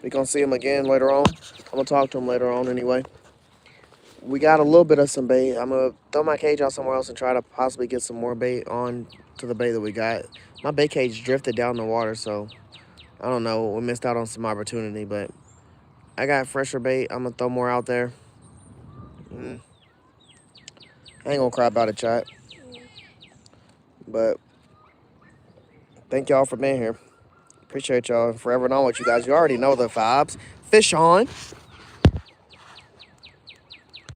[SPEAKER 1] We gonna see him again later on. I'm gonna talk to him later on anyway. We got a little bit of some bait. I'm gonna throw my cage out somewhere else and try to possibly get some more bait on to the bait that we got. My bait cage drifted down the water, so I don't know. We missed out on some opportunity, but I got fresher bait. I'm gonna throw more out there. I ain't gonna cry about it, chat. But thank y'all for being here. Appreciate y'all. Forever knowing with you guys. You already know the vibes. Fish on.